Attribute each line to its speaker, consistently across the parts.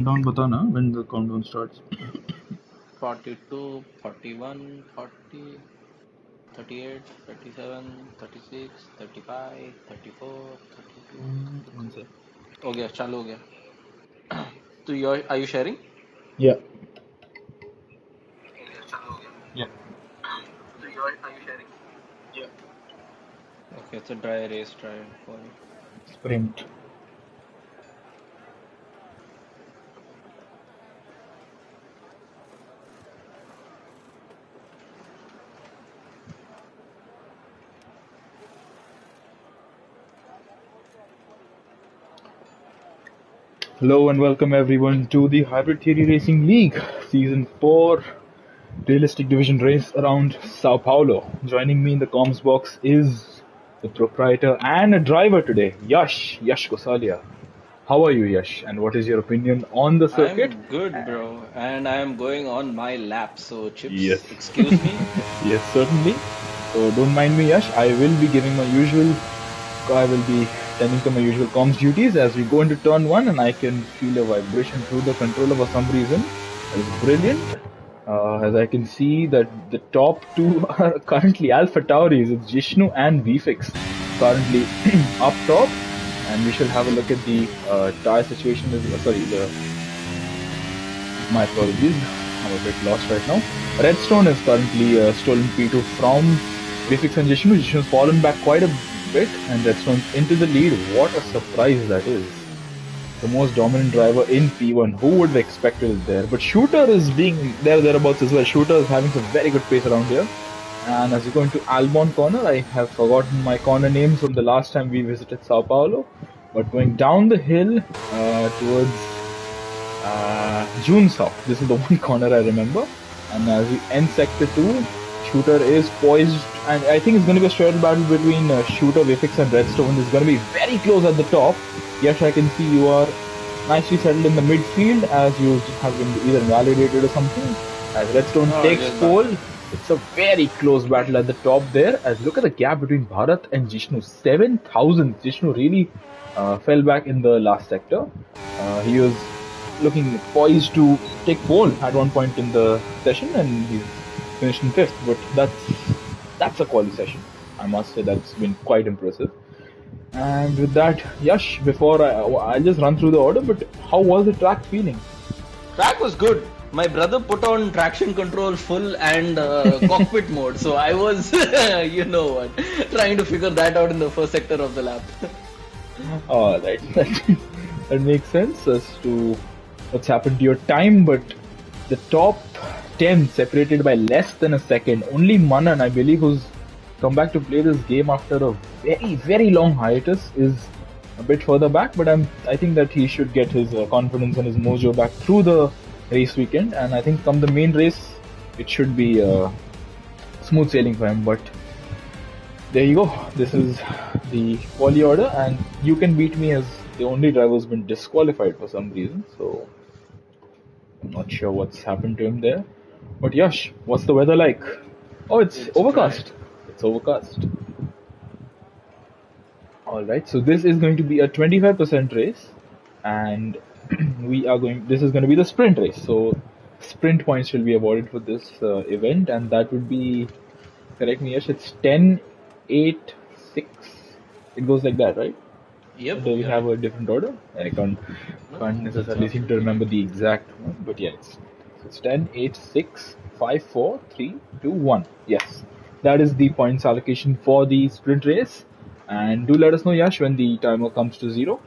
Speaker 1: Countdown bata na when the countdown starts.
Speaker 2: 42, 41, 40, 38, 37, 36, 35, 34, 32,
Speaker 1: 1
Speaker 2: 33.
Speaker 1: sec.
Speaker 2: हो गया चालू हो गया तो you are you sharing?
Speaker 1: Yeah. Yeah.
Speaker 2: Okay, it's a dry erase, try for you.
Speaker 1: Sprint. Hello and welcome everyone to the Hybrid Theory Racing League Season 4 Realistic Division race around Sao Paulo. Joining me in the comms box is the proprietor and a driver today, Yash Gosalia. How are you, Yash? And what is your opinion on the circuit?
Speaker 2: I'm good, bro, and I'm going on my lap. So,
Speaker 1: Yes.
Speaker 2: Chips, excuse me.
Speaker 1: Yes, certainly. So don't mind me, Yash. I will be tending to my usual comms duties as we go into turn one, and I can feel a vibration through the controller for some reason. It's brilliant. As I can see that the top two are currently Alpha Tauris. It's Jishnu and VFix currently up top, and we shall have a look at the tire situation. My apologies. I'm a bit lost right now. Redstone is currently stolen P2 from VFX and Jishnu. Jishnu's fallen back quite a bit, and Redstone's into the lead. What a surprise that is. The most dominant driver in P1. Who would have expected it there? But Shooter is being thereabouts as well. Shooter is having some very good pace around here. And as we go into Albon corner, I have forgotten my corner names from the last time we visited Sao Paulo. But going down the hill towards June South. This is the one corner I remember. And as we end sector 2, Shooter is poised, and I think it's going to be a straight battle between Shooter, Vifix, and Redstone. It's going to be very close at the top. Yes, I can see you are nicely settled in the midfield as you have been either invalidated or something. As Redstone
Speaker 2: Oh,
Speaker 1: takes
Speaker 2: just
Speaker 1: pole,
Speaker 2: back.
Speaker 1: it's a very close battle at the top there. As look at the gap between Bharat and Jishnu, 7,000. Jishnu really fell back in the last sector. He was looking poised to take pole at one point in the session, and he's finished in fifth. But that's a quality session. I must say that's been quite impressive. And with that, Yash, before I'll just run through the order. But how was the track feeling?
Speaker 2: Track was good. My brother put on traction control full and cockpit mode, so I was, you know what, trying to figure that out in the first sector of the lap.
Speaker 1: Oh, that makes sense as to what's happened to your time. But the top 10 separated by less than a second. Only Manan, I believe, who's come back to play this game after a very long hiatus, is a bit further back. But I think that he should get his confidence and his mojo back through the race weekend. And I think come the main race, it should be smooth sailing for him. But there you go. This is the quali order, and you can beat me as the only driver who's been disqualified for some reason. So I'm not sure what's happened to him there. But Yash, what's the weather like? Oh, it's
Speaker 2: It's dry.
Speaker 1: overcast. It's overcast. All right. So this is going to be a 25% race, and we are going. This is going to be the sprint race. So sprint points will be awarded for this event, and that would be, correct me, Yash. It's 10, 8, 6. It goes like that, right?
Speaker 2: Yep,
Speaker 1: Do we
Speaker 2: you're
Speaker 1: have
Speaker 2: right.
Speaker 1: a different order? I
Speaker 2: No,
Speaker 1: can't
Speaker 2: that's
Speaker 1: necessarily seem to
Speaker 2: absolutely
Speaker 1: remember
Speaker 2: right.
Speaker 1: the exact one, but yeah, it's 10, 8, 6, 5, 4, 3, 2, 1. Yes, that is the points allocation for the sprint race. And do let us know, Yash, when the timer comes to zero.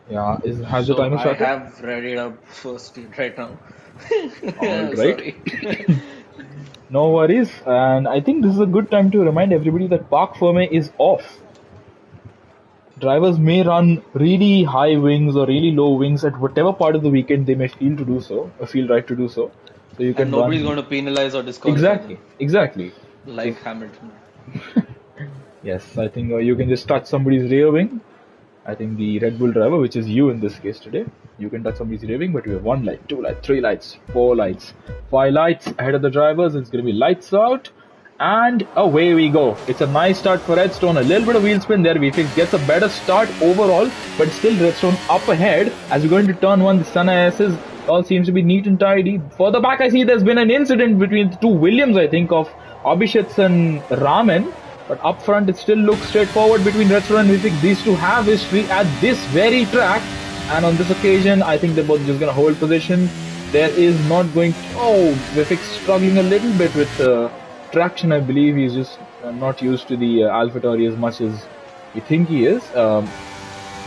Speaker 1: Yeah, has the
Speaker 2: So
Speaker 1: timer
Speaker 2: I
Speaker 1: started?
Speaker 2: have read it up first right now.
Speaker 1: All right.
Speaker 2: Sorry.
Speaker 1: No worries. And I think this is a good time to remind everybody that Park Ferme is off. Drivers may run really high wings or really low wings at whatever part of the weekend they may feel to do so, or feel right to do so. So you
Speaker 2: And
Speaker 1: can
Speaker 2: nobody's
Speaker 1: run
Speaker 2: going to penalize or disqualify them,
Speaker 1: exactly. So
Speaker 2: like Hamilton.
Speaker 1: yes, I think you can just touch somebody's rear wing. I think the Red Bull driver, which is you in this case today, you can touch somebody's rear wing, but you have one light, two lights, three lights, four lights, five lights ahead of the drivers. It's going to be lights out, And away we go. It's a nice start for Redstone. A little bit of wheel spin there. VFX gets a better start overall, but still Redstone up ahead. As we go into turn 1, the Sun ISs all seems to be neat and tidy. Further back, I see there's been an incident between the two Williams, I think, of Abhisheks and Ramen. But up front, it still looks straightforward between Redstone and VFX. These two have history at this very track. And on this occasion, I think they're both just going to hold position. There is not going to... Oh, VFX struggling a little bit with... traction. I believe he's just not used to the AlphaTauri as much as we think he is.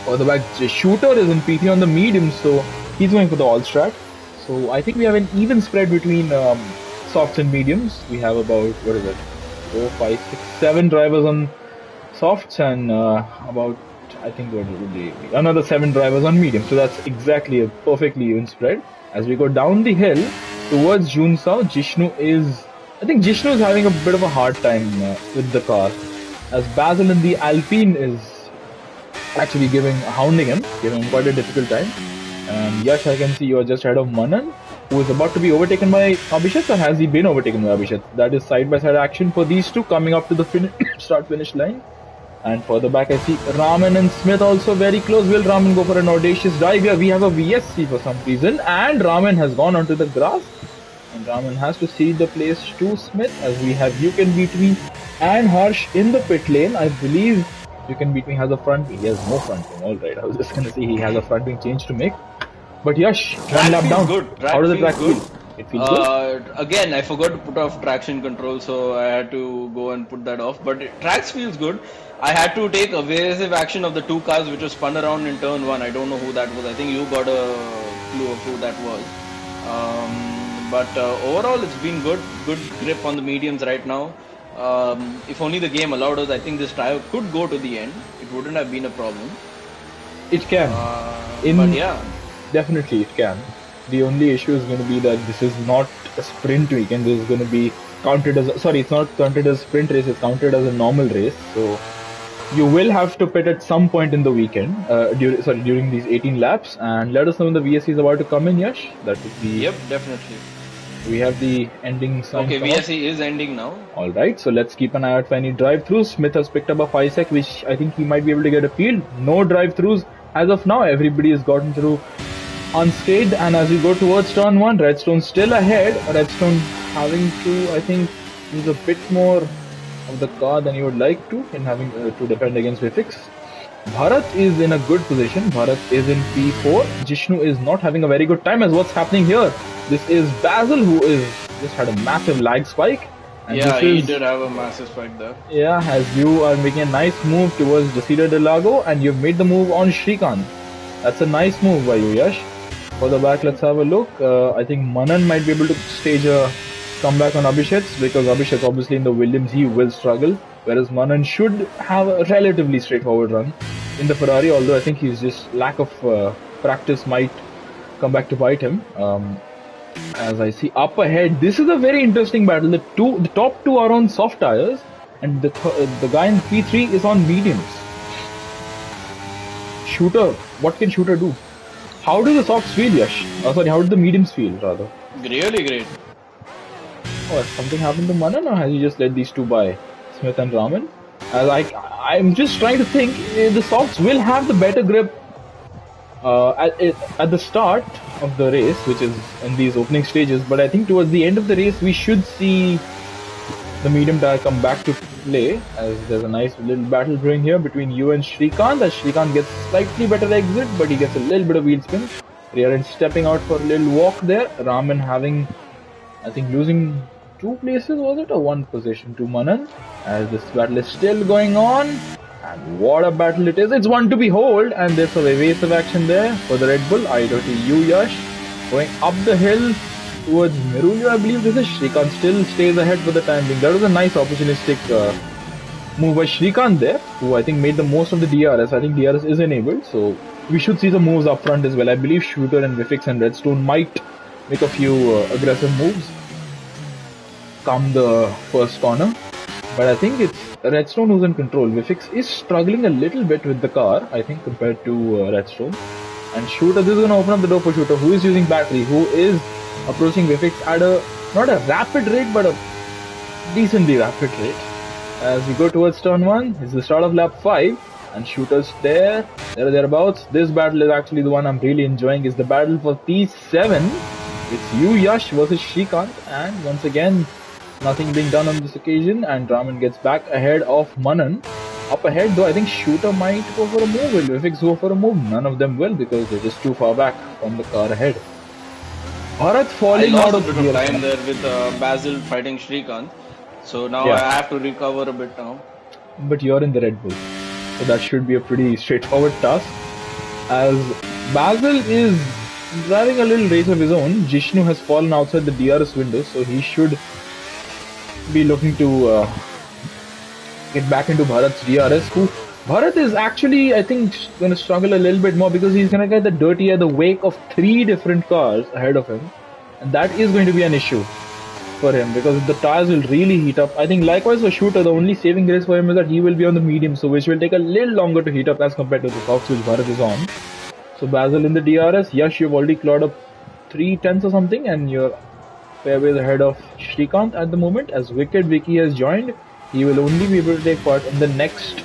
Speaker 1: For the back, Shooter is in PT on the medium, so he's going for the all strat. So I think we have an even spread between softs and mediums. We have about, what is it, 4, 5, 6, 7 drivers on softs and about, I think, what would be another 7 drivers on medium. So that's exactly a perfectly even spread. As we go down the hill towards June South, I think Jishnu is having a bit of a hard time with the car, as Basil in the Alpine is actually hounding him, giving him quite a difficult time. And Yash, I can see you are just ahead of Manan, who is about to be overtaken by Abhishek, or has he been overtaken by Abhishek? That is side-by-side action for these two coming up to the start-finish line. And further back, I see Raman and Smith also very close. Will Raman go for an audacious dive here? We have a VSC for some reason, and Raman has gone onto the grass. And Raman has to cede the place to Smith, as we have You Can Beat Me and Harsh in the pit lane. I believe You Can Beat Me has a front wing. He has no front wing. Alright, I was just going to say he has a front wing change to make. But Yash, one lap down.
Speaker 2: Good.
Speaker 1: How does the track feel? It feels good.
Speaker 2: Again, I forgot to put off traction control, so I had to go and put that off. But tracks feels good. I had to take evasive action of the two cars which was spun around in turn 1. I don't know who that was. I think you got a clue of who that was. But overall, it's been good grip on the mediums right now. If only the game allowed us, I think this trio could go to the end. It wouldn't have been a problem.
Speaker 1: It can.
Speaker 2: But yeah.
Speaker 1: Definitely it can. The only issue is going to be that this is not a sprint weekend. This is going to be counted as... it's not counted as a sprint race. It's counted as a normal race. So you will have to pit at some point in the weekend, during these 18 laps. And let us know when the VSC is about to come in, Yash. That would be...
Speaker 2: Yep, definitely.
Speaker 1: We have the ending sign.
Speaker 2: Okay, VSC is ending now.
Speaker 1: Alright, so let's keep an eye out for any drive-throughs. Smith has picked up a 5 sec, which I think he might be able to get a field. No drive-throughs as of now. Everybody has gotten through unscathed. And as we go towards turn 1, Redstone still ahead. Redstone having to, I think, use a bit more of the car than you would like to in having to defend against VFX. Bharat is in a good position. Bharat is in P4. Jishnu is not having a very good time as what's happening here. This is Basil, who is just had a massive lag spike.
Speaker 2: And yeah, he did have a massive spike there.
Speaker 1: Yeah, as you are making a nice move towards Desida de Lago, and you've made the move on Shrikant. That's a nice move by you, Yash. For the back, let's have a look. I think Manan might be able to stage a comeback on Abhishek, because Abhishek obviously in the Williams he will struggle, whereas Manan should have a relatively straightforward run in the Ferrari, although I think he's just lack of practice might come back to bite him. As I see up ahead, this is a very interesting battle. The top two are on soft tires, and the guy in P3 is on mediums. Shooter, what can Shooter do? How do the softs feel, Yash? Sorry, how do the mediums feel, rather?
Speaker 2: Really great.
Speaker 1: Oh, has something happened to Manan, or has he just let these two by, Smith and Raman? As I'm just trying to think, the softs will have the better grip at the start of the race, which is in these opening stages, but I think towards the end of the race we should see the medium tire come back to play, as there's a nice little battle brewing here between you and Shrikant, as Shrikant gets slightly better exit, but he gets a little bit of wheel spin. Rear stepping out for a little walk there. Raman having, I think, losing 2 places, was it, or 1 position to Manan, as this battle is still going on. And what a battle it is. It's one to behold, and there's some evasive action there for the Red Bull. I go to you, Yash. Going up the hill towards Mirulio, I believe this is. Shrikant still stays ahead for the time being. That was a nice opportunistic move by Shrikant there, who I think made the most of the DRS. I think DRS is enabled, so we should see some moves up front as well. I believe Shooter and VFX and Redstone might make a few aggressive moves come the first corner. But I think it's Redstone who's in control. VFX is struggling a little bit with the car, I think, compared to Redstone. And Shooter, this is going to open up the door for Shooter, who is using battery, who is approaching VFX at not a rapid rate, but a decently rapid rate. As we go towards turn 1, it's the start of lap 5, and shooters there or thereabouts. This battle is actually the one I'm really enjoying, is the battle for P7. It's you, Yash, versus Shrikant, and once again, nothing being done on this occasion, and Raman gets back ahead of Manan. Up ahead, though, I think Shooter might go for a move. Will Vivix go for a move? None of them will, because they're just too far back from the car ahead. Bharat
Speaker 2: I
Speaker 1: falling
Speaker 2: lost
Speaker 1: out
Speaker 2: a
Speaker 1: of
Speaker 2: bit
Speaker 1: the
Speaker 2: of time there with Basil fighting Shrikant. So now I
Speaker 1: Yeah,
Speaker 2: have to recover a bit now.
Speaker 1: but you're in the Red Bull, so that should be a pretty straightforward task. As Basil is driving a little race of his own, Jishnu has fallen outside the DRS window, so he should be looking to get back into Bharat's DRS. Who Bharat is actually, I think, going to struggle a little bit more because he's going to get the dirty air, the wake of 3 different cars ahead of him, and that is going to be an issue for him because the tires will really heat up. I think likewise for Shooter, the only saving grace for him is that he will be on the medium, so which will take a little longer to heat up as compared to the softs which Bharat is on. So Basil in the DRS, Yash, you've already clawed up 3 tenths or something, and you're fairways ahead of Shrikant at the moment. As Wicked Vicky has joined, he will only be able to take part in the next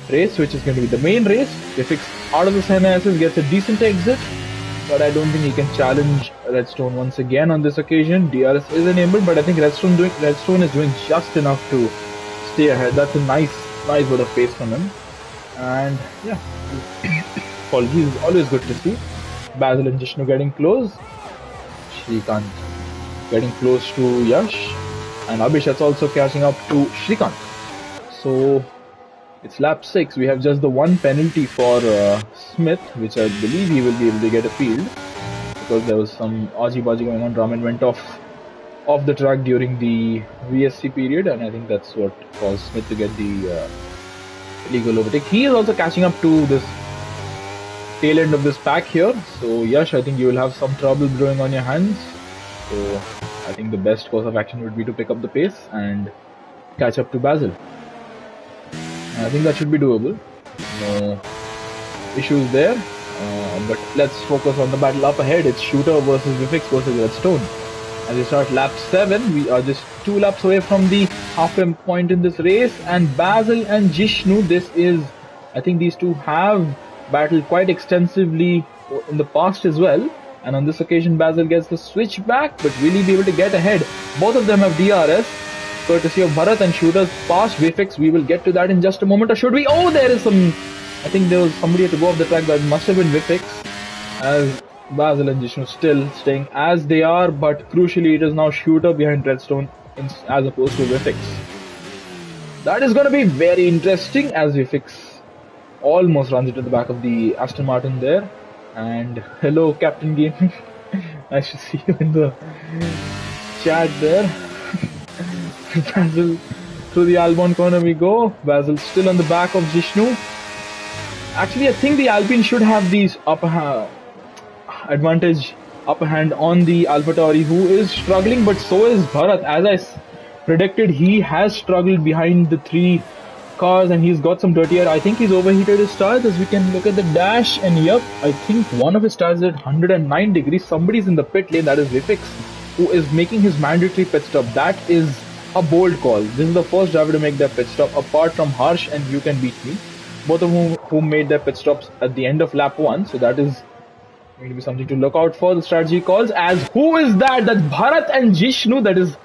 Speaker 1: race, which is going to be the main race. If out of the Senna gets a decent exit, but I don't think he can challenge Redstone once again on this occasion. DRS is enabled, but I think Redstone is doing just enough to stay ahead. That's a nice bit of pace from him. And yeah, apologies, always good to see. Basil and Jishnu getting close. Shrikant getting close to Yash. And Abhishat's also catching up to Shrikant. So it's lap 6. We have just the one penalty for Smith, which I believe he will be able to get appealed because there was some argy-bargy going on. Raman went off the track during the VSC period, and I think that's what caused Smith to get the illegal overtake. He is also catching up to this tail end of this pack here. So Yash, I think you will have some trouble brewing on your hands. So I think the best course of action would be to pick up the pace and catch up to Basil. I think that should be doable. No issues there. But let's focus on the battle up ahead. It's Shooter versus Vivix versus Redstone. As we start lap 7, we are just 2 laps away from the halfway point in this race. And Basil and Jishnu, I think these two have battled quite extensively in the past as well. And on this occasion, Basil gets the switch back, but will he be able to get ahead? Both of them have DRS. Courtesy of Bharat and Shooters past Vifix. We will get to that in just a moment. Or should we? Oh, there is some. I think there was somebody to go off the track. That must have been Vifix. As Basil and Jishnu still staying as they are, but crucially, it is now Shooter behind Redstone as opposed to Vifix. That is going to be very interesting as Vifix almost runs into the back of the Aston Martin there. And hello, Captain Game. Nice to see you in the chat there. Basil through the Albon corner we go. Basil still on the back of Jishnu. Actually, I think the Alpine should have these upper hand on the AlphaTauri, who is struggling, but so is Bharat. As I predicted, he has struggled behind the 3 cars and he's got some dirty air. I think he's overheated his tires, as we can look at the dash, and yep, I think one of his tires is at 109 degrees. Somebody's in the pit lane, that is Vifix, who is making his mandatory pit stop. That is a bold call. This is the first driver to make their pit stop apart from Harsh and You Can Beat Me, both of whom made their pit stops at the end of lap 1. So that is going to be something to look out for. The strategy calls as who is that? That's Bharat and Jishnu. That is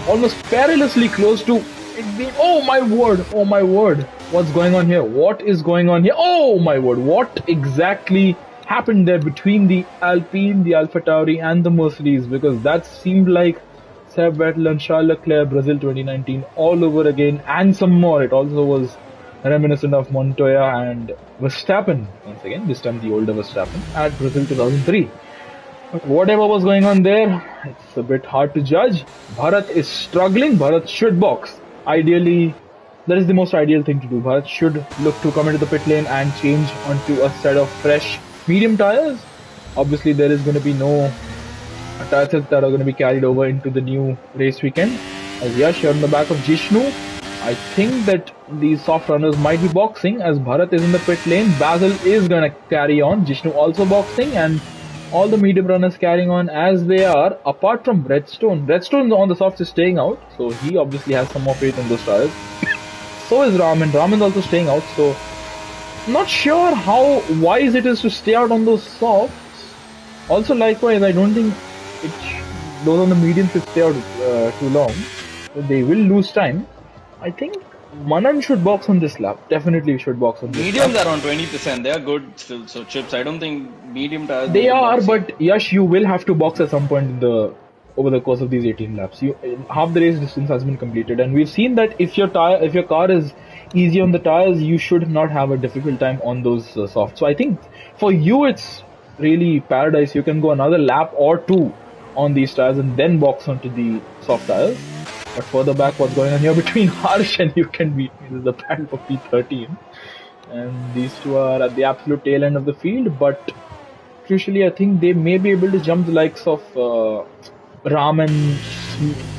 Speaker 1: almost perilously close to it being. Oh my word! Oh my word! What's going on here? What is going on here? Oh my word! What exactly happened there between the Alpine, the AlphaTauri, and the Mercedes? Because that seemed like Seb Vettel and Charles Leclerc Brazil 2019 all over again, and some more. It also was reminiscent of Montoya and Verstappen once again. This time the older Verstappen at Brazil 2003. But whatever was going on there, it's a bit hard to judge. Bharat is struggling. Bharat should box. Ideally, that is the most ideal thing to do. Bharat should look to come into the pit lane and change onto a set of fresh medium tires. Obviously, there is going to be no tires that are going to be carried over into the new race weekend. As Yash on the back of Jishnu, I think that these soft runners might be boxing as Bharat is in the pit lane. Basil is going to carry on. Jishnu also boxing, and all the medium runners carrying on as they are, apart from Redstone. Redstone on the softs is staying out, so he obviously has some more faith in those tires. So is Ramen. Ramen's also staying out, so not sure how wise it is to stay out on those softs. Also, likewise, I don't think those on the medium should stay out too long. They will lose time. I think Manan should box on this lap. Definitely should box on this
Speaker 2: Mediums
Speaker 1: lap.
Speaker 2: are on 20%. They are good still. So chips, I don't think medium tires.
Speaker 1: They are,
Speaker 2: boxing.
Speaker 1: but Yash, you will have to box at some point over the course of these 18 laps. Half the race distance has been completed, and we've seen that if your car is easy on the tires, you should not have a difficult time on those softs. So I think for you it's really paradise. You can go another lap or two on these tires and then box onto the soft tires. But further back, what's going on here between Harsh and You Can Beat Me? This is the battle for P13. And these two are at the absolute tail end of the field. But crucially, I think they may be able to jump the likes of Ram and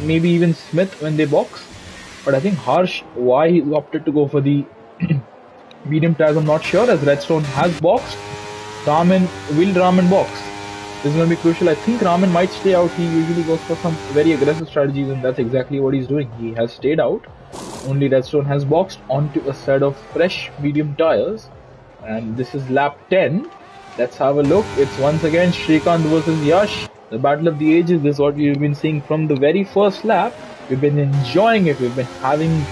Speaker 1: maybe even Smith when they box. But I think Harsh, why he opted to go for the medium tires, I'm not sure, as Redstone has boxed. Will Ramen box? This is going to be crucial. I think Ramen might stay out. He usually goes for some very aggressive strategies, and that's exactly what he's doing. He has stayed out. Only Redstone has boxed onto a set of fresh medium tires. And this is lap 10. Let's have a look. It's once again Shrikant versus Yash. The battle of the ages. This is what we've been seeing from the very first lap. We've been enjoying it. We've been having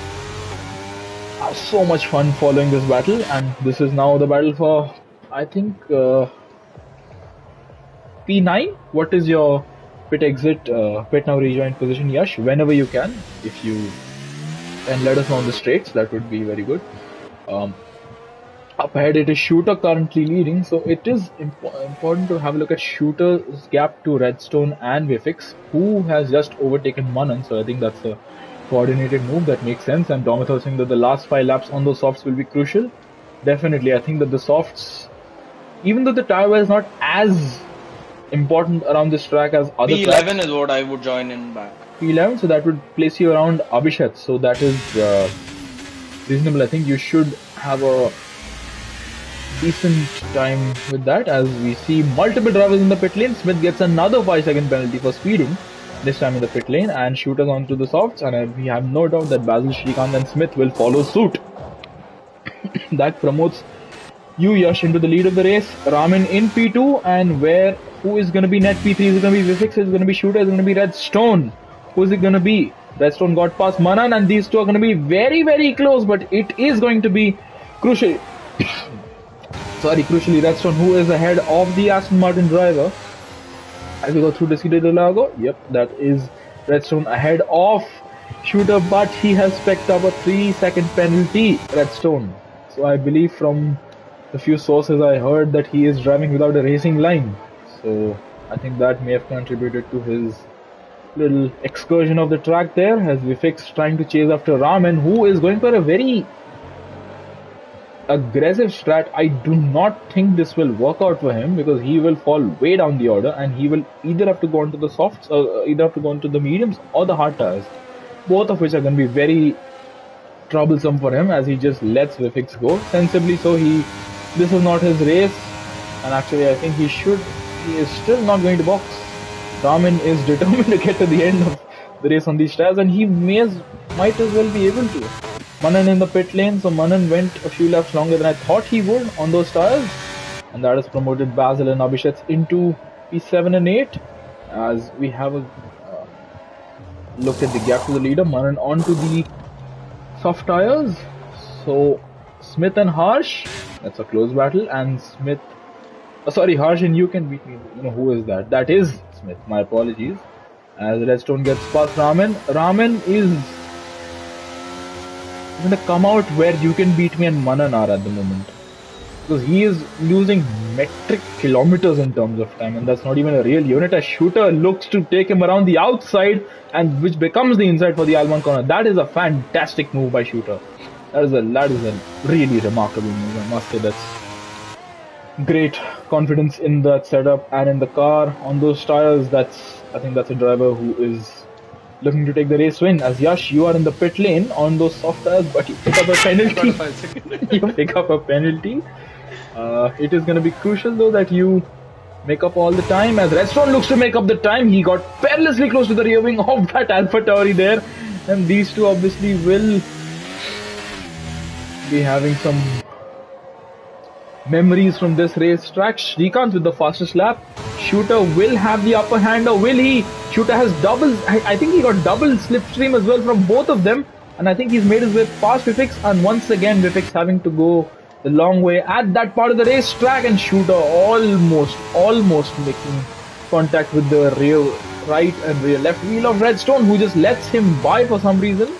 Speaker 1: so much fun following this battle. And this is now the battle for, I think, P9. What is your pit exit, pit now rejoin position, Yash? Whenever you can, if you can let us know on the straights, that would be very good. Up ahead it is Shooter currently leading, so it is important to have a look at Shooter's gap to Redstone and Vifix, who has just overtaken Manan. So I think that's a coordinated move that makes sense. And Domathor saying that the last 5 laps on those softs will be crucial. Definitely, I think that the softs, even though the tire wear is not as important around this track as other
Speaker 2: P11
Speaker 1: tracks,
Speaker 2: is what I would join in back.
Speaker 1: P11, so that would place you around Abhishek, so that is reasonable. I think you should have a decent time with that, as we see multiple drivers in the pit lane. Smith gets another 5-second penalty for speeding, this time in the pit lane, and Shooters onto the softs, and we have no doubt that Basil, Shrikant and Smith will follow suit. That promotes you, Yash, into the lead of the race. Ramen in P2, and who is going to be net P3? Is it going to be Vifix? Is it going to be Shooter? Is it going to be Redstone? Who is it going to be? Redstone got past Manan, and these two are going to be very, very close, but it is going to be crucial. Crucially, Redstone, who is ahead of the Aston Martin driver. As we go through Desiree de Lago, yep, that is Redstone ahead of Shooter, but he has picked up a 3-second penalty, Redstone. So I believe from the few sources I heard that he is driving without a racing line. So I think that may have contributed to his little excursion of the track there, as Vifix trying to chase after Ramen, who is going for a very aggressive strat. I do not think this will work out for him, because he will fall way down the order, and he will either have to go onto the softs, or either have to go onto the mediums or the hard tires, both of which are going to be very troublesome for him, as he just lets Vifix go sensibly. So this is not his race, and actually I think he is still not going to box. Ramen is determined to get to the end of the race on these tires, and he might as well be able to. Manan in the pit lane, so Manan went a few laps longer than I thought he would on those tires, and that has promoted Basil and Abhishek into P7 and 8, as we have a look at the gap to the leader. Manan onto the soft tires, so Smith and Harsh, that's a close battle, and Harsh and You Can Beat Me. Who is that? That is Smith, my apologies. As Redstone gets past Ramen. Ramen is going to come out where You Can Beat Me and Manan are at the moment, because he is losing metric kilometers in terms of time, and that's not even a real unit. A Shooter looks to take him around the outside, and which becomes the inside for the L1 corner. That is a fantastic move by Shooter. That is a really remarkable move, I must say. That's great confidence in that setup and in the car on those tires. I think that's a driver who is looking to take the race win. As Yash, you are in the pit lane on those soft tires, but you pick up a penalty. You pick up a penalty. It is going to be crucial though that you make up all the time. As Redstone looks to make up the time, he got perilously close to the rear wing of that AlphaTauri there. And these two obviously will be having some memories from this racetrack. Shrikant with the fastest lap. Shooter will have the upper hand, or will he? Shooter has double. I think he got double slipstream as well from both of them. And I think he's made his way past Vifix. And once again, Vifix having to go the long way at that part of the racetrack. And Shooter almost making contact with the rear right and rear left wheel of Redstone, who just lets him by for some reason.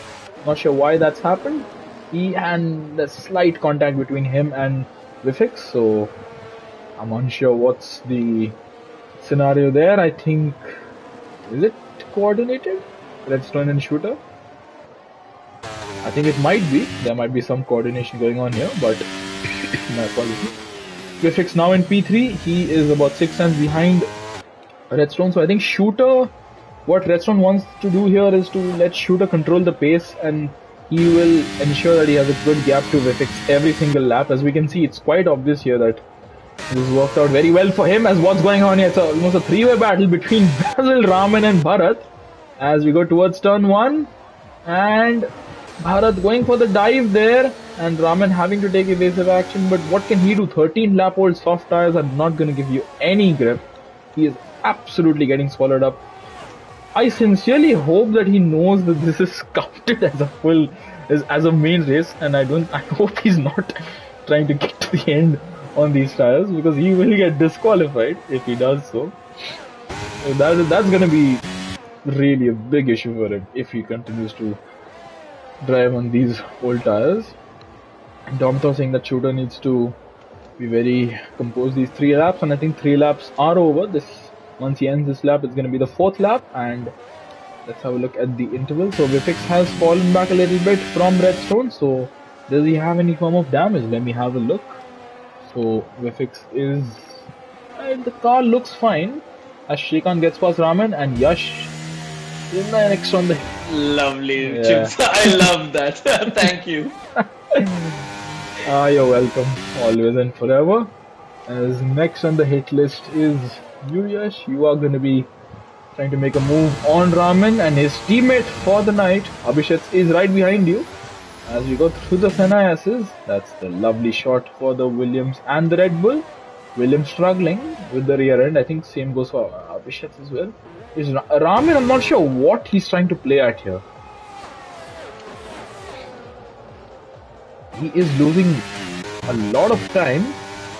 Speaker 1: Not sure why that's happened. He and the slight contact between him and Vifix, so I'm unsure what's the scenario there. I think, is it coordinated? Redstone and Shooter? I think it might be. There might be some coordination going on here, but my apologies. Vifix now in P3. He is about 6 cents behind Redstone, so I think Shooter, what Redstone wants to do here is to let Shooter control the pace, and he will ensure that he has a good gap to Vifix every single lap. As we can see, it's quite obvious here that this worked out very well for him. As what's going on here, it's almost a three-way battle between Basil, Raman and Bharat. As we go towards turn 1, and Bharat going for the dive there, and Raman having to take evasive action. But what can he do? 13 lap old soft tires are not going to give you any grip. He is absolutely getting swallowed up. I sincerely hope that he knows that this is counted as a main race, and I hope he's not trying to get to the end on these tires, because he will get disqualified if he does so. That's gonna be really a big issue for him if he continues to drive on these old tires. Domto saying that Shooter needs to be very composed these 3 laps, and I think 3 laps are over. Once he ends this lap, it's going to be the 4th lap, and let's have a look at the interval. So Vifix has fallen back a little bit from Redstone, so does he have any form of damage? Let me have a look. So Vifix is... the car looks fine, as Shrikant gets past Raman, and Yash is next on the...
Speaker 2: Lovely, yeah. Chips. I love that. Thank you.
Speaker 1: You're welcome, always and forever. As next on the hit list is you, Yash. You are going to be trying to make a move on Raman, and his teammate for the night, Abhishek, is right behind you. As we go through the Fenayas's, that's the lovely shot for the Williams and the Red Bull. Williams struggling with the rear end. I think same goes for Abhishek as well. Raman, I'm not sure what he's trying to play at here. He is losing a lot of time,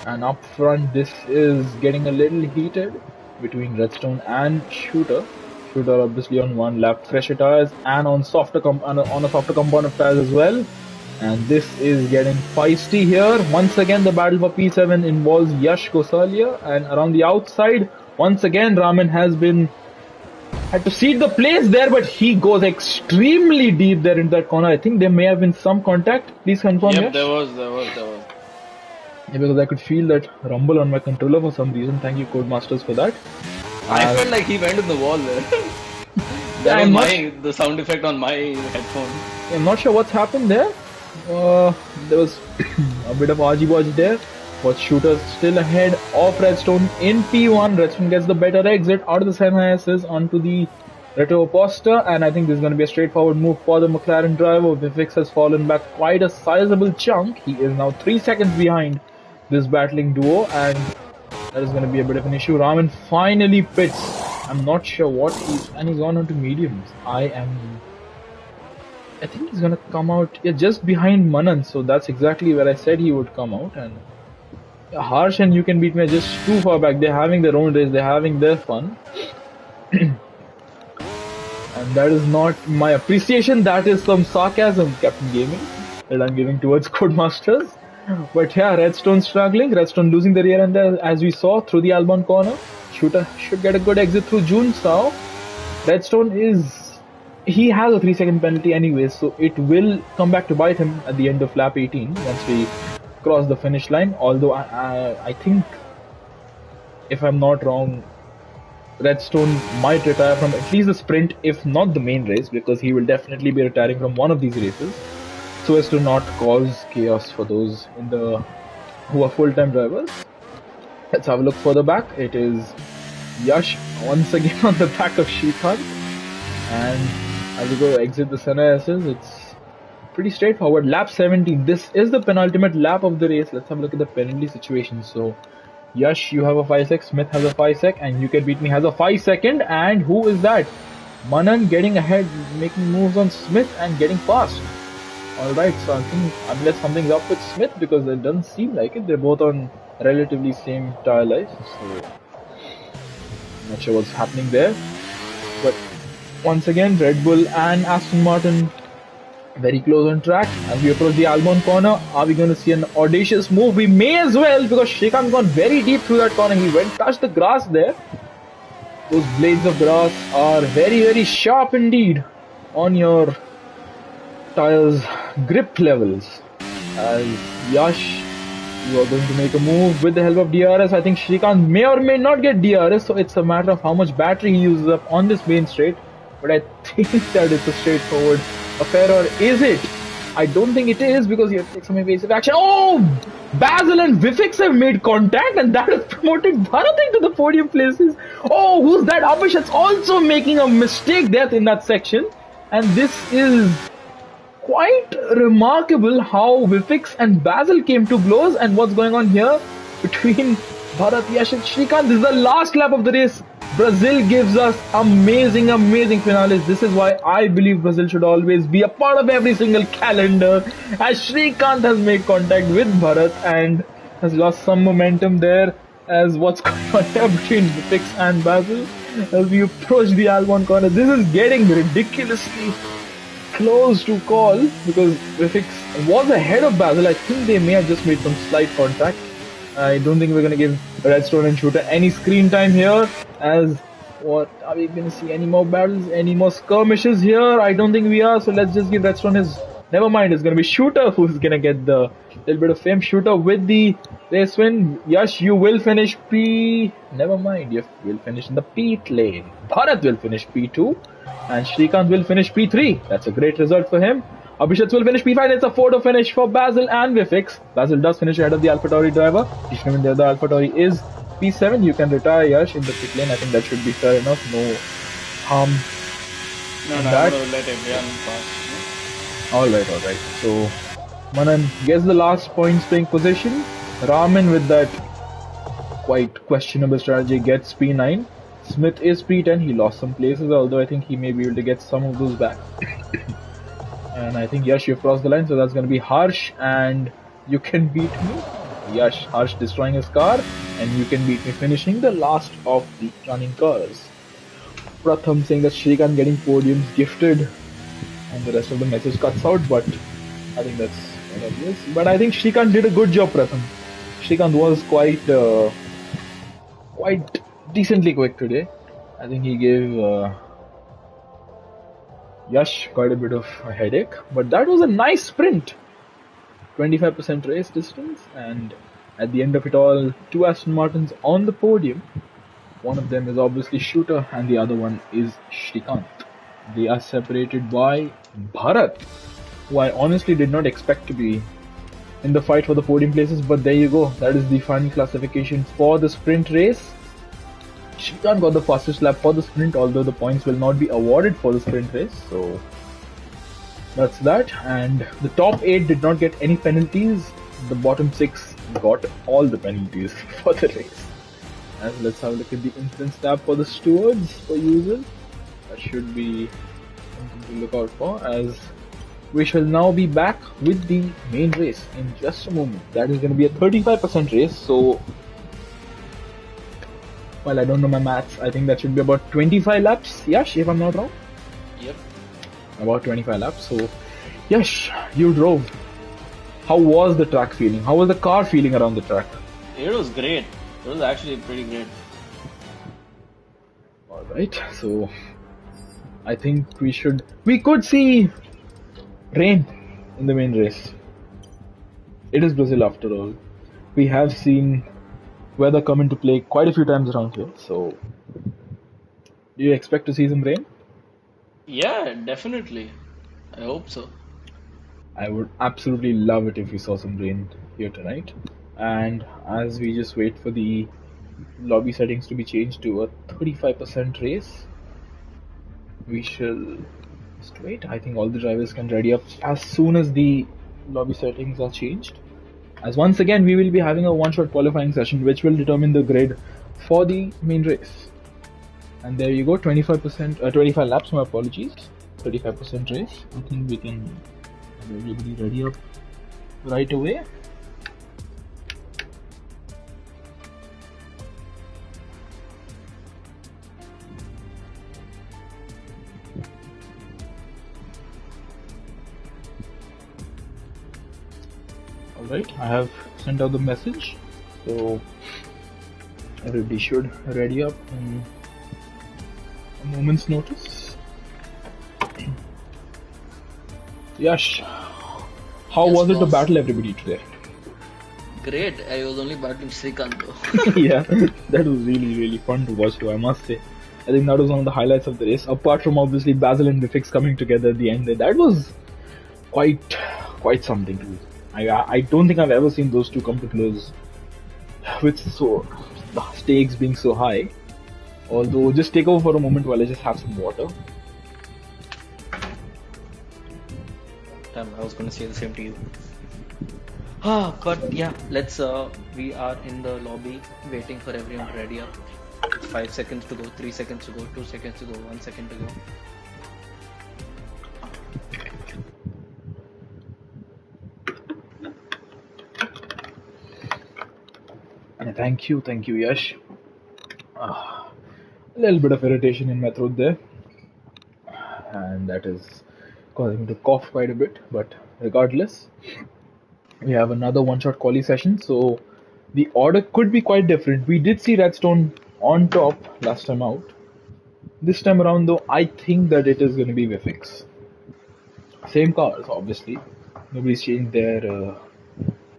Speaker 1: and up front this is getting a little heated between Redstone and Shooter. Shooter obviously on 1 lap fresher tires and on a softer compound of tires as well. And this is getting feisty here. Once again the battle for P7 involves Yash Gosalia, and around the outside once again Raman had to cede the place there, but he goes extremely deep there in that corner. I think there may have been some contact. Please confirm.
Speaker 2: Yep,
Speaker 1: Yash?
Speaker 2: there was.
Speaker 1: Yeah, because I could feel that rumble on my controller for some reason. Thank you, Codemasters, for that.
Speaker 2: I felt like he went in the wall there. That was the sound effect on my headphone.
Speaker 1: I'm not sure what's happened there. There was a bit of argy-bargy there. But Shooter still ahead of Redstone in P1. Redstone gets the better exit out of the Sennheisers onto the Retro Poster, and I think this is going to be a straightforward move for the McLaren driver. Vifix has fallen back quite a sizable chunk. He is now 3 seconds behind this battling duo, and that is going to be a bit of an issue. Raman finally pits. I'm not sure what he's gone on to mediums. I think he's going to come out just behind Manan, so that's exactly where I said he would come out. And Harsh and You Can Beat Me are just too far back. They're having their own race, they're having their fun. And that is not my appreciation, that is some sarcasm, Captain Gaming, that I'm giving towards Codemasters. But yeah, Redstone struggling, Redstone losing the rear end as we saw through the Albon corner. Shooter should get a good exit through June Sao. Redstone he has a 3-second penalty anyway, so it will come back to bite him at the end of lap 18 once we cross the finish line. Although I think, if I'm not wrong, Redstone might retire from at least the sprint, if not the main race, because he will definitely be retiring from one of these races, so as to not cause chaos for those who are full-time drivers. Let's have a look further back. It is Yash once again on the back of Shrikant. And as we go exit the center SS, it's pretty straightforward. Lap 17. This is the penultimate lap of the race. Let's have a look at the penalty situation. So, Yash, you have a 5 sec, Smith has a 5 sec, and You Can Beat Me has a 5 second. And who is that? Manan getting ahead, making moves on Smith and getting past. Alright, so I think unless something's up with Smith, because it doesn't seem like it, they're both on relatively same tire life. So, not sure what's happening there. But once again, Red Bull and Aston Martin very close on track. As we approach the Albon corner, are we going to see an audacious move? We may as well, because Shrikant gone very deep through that corner. He went touched the grass there. Those blades of grass are very, very sharp indeed on your tires' grip levels. As Yash, you are going to make a move with the help of DRS. I think Shrikant may or may not get DRS, so it's a matter of how much battery he uses up on this main straight. But I think that it's a straightforward affair, or is it? I don't think it is, because you have to take some evasive action. Oh! Basil and Vifix have made contact, and that has promoted Bharat into the podium places. Oh, who's that? Abhishek's also making a mistake there in that section. And this is quite remarkable how Vifix and Basil came to blows, and what's going on here between Bharat, Yash and Shrikant. This is the last lap of the race. Brazil gives us amazing, amazing finales. This is why I believe Brazil should always be a part of every single calendar. As Shrikant has made contact with Bharat and has lost some momentum there. As what's going on here between Vifix and Basil as we approach the Albon corner. This is getting ridiculously close to call, because Vifix was ahead of Basil. I think they may have just made some slight contact. I don't think we're going to give Redstone and Shooter any screen time here. As what are we going to see? Any more battles? Any more skirmishes here? I don't think we are. So let's just give Redstone his. Never mind. It's going to be Shooter who's going to get the little bit of fame. Shooter with the race win. Yash, you will finish P. Never mind. You will finish in the P lane. Bharat will finish P2, and Shrikant will finish P3. That's a great result for him. Abhishek will finish P5. It's a photo finish for Basil and Vifix. Basil does finish ahead of the AlphaTauri driver. The other AlphaTauri is P7. You can retire Yash in the pit lane. I think that should be fair enough. No harm.
Speaker 2: No, I'm going to let everyone pass.
Speaker 1: Alright. So, Manan gets the last points playing position. Raman with that quite questionable strategy gets P9. Smith is P10. He lost some places, although I think he may be able to get some of those back. And I think Yash, you've crossed the line, so that's going to be Harsh, and You Can Beat Me. Yash, Harsh destroying his car, and You Can Beat Me finishing the last of the running cars. Pratham saying that Shrikant getting podiums gifted, and the rest of the message cuts out, but I think that's what obvious. But I think Shrikant did a good job, Pratham. Shrikant was quite decently quick today. I think he gave Yash quite a bit of a headache, but that was a nice sprint. 25% race distance, and at the end of it all, two Aston Martins on the podium. One of them is obviously Shooter, and the other one is Shrikant. They are separated by Bharat, who I honestly did not expect to be in the fight for the podium places, but there you go. That is the final classification for the sprint race. Shrikant got the fastest lap for the sprint, although the points will not be awarded for the sprint race. So that's that. And the top 8 did not get any penalties. The bottom 6 got all the penalties for the race. And let's have a look at the incidents tab for the stewards for users. That should be something to look out for, as we shall now be back with the main race in just a moment. That is going to be a 35% race, so well, I don't know my maths. I think that should be about 25 laps, Yash, if I'm not wrong.
Speaker 2: Yep.
Speaker 1: About 25 laps. So, Yash, you drove. How was the track feeling? How was the car feeling around the track?
Speaker 2: It was great. It was actually pretty great.
Speaker 1: Alright, so I think we could see rain in the main race. It is Brazil after all. We have seen weather come into play quite a few times around here, so do you expect to see some rain?
Speaker 2: Yeah, definitely. I hope so.
Speaker 1: I would absolutely love it if we saw some rain here tonight. And as we just wait for the lobby settings to be changed to a 35% race. We shall just wait. I think all the drivers can ready up as soon as the lobby settings are changed. As once again, we will be having a one-shot qualifying session which will determine the grid for the main race. And there you go, 25%, 25 laps, my apologies, 35% race. I think we can have everybody ready up right away. Alright, I have sent out the message, so everybody should ready up in a moment's notice. Yash, how was it to battle everybody today?
Speaker 2: Great, I was only battling Srikanth though.
Speaker 1: Yeah, that was really fun to watch though, I must say. I think that was one of the highlights of the race, apart from obviously Basil and Vifix coming together at the end. That was quite something to. I don't think I've ever seen those two come to close with the stakes being so high. Although, just take over for a moment while I just have some water.
Speaker 2: Damn, I was gonna say the same to you. But yeah, let's. We are in the lobby waiting for everyone to ready up. It's 5 seconds to go, 3 seconds to go, 2 seconds to go, 1 second to go.
Speaker 1: Thank you, Yash. A little bit of irritation in my throat there, and that is causing me to cough quite a bit. But regardless, we have another one-shot quali session, so the order could be quite different. We did see Redstone on top last time out. This time around, though, I think that it is going to be Vifix. Same cars, obviously. Nobody's changed their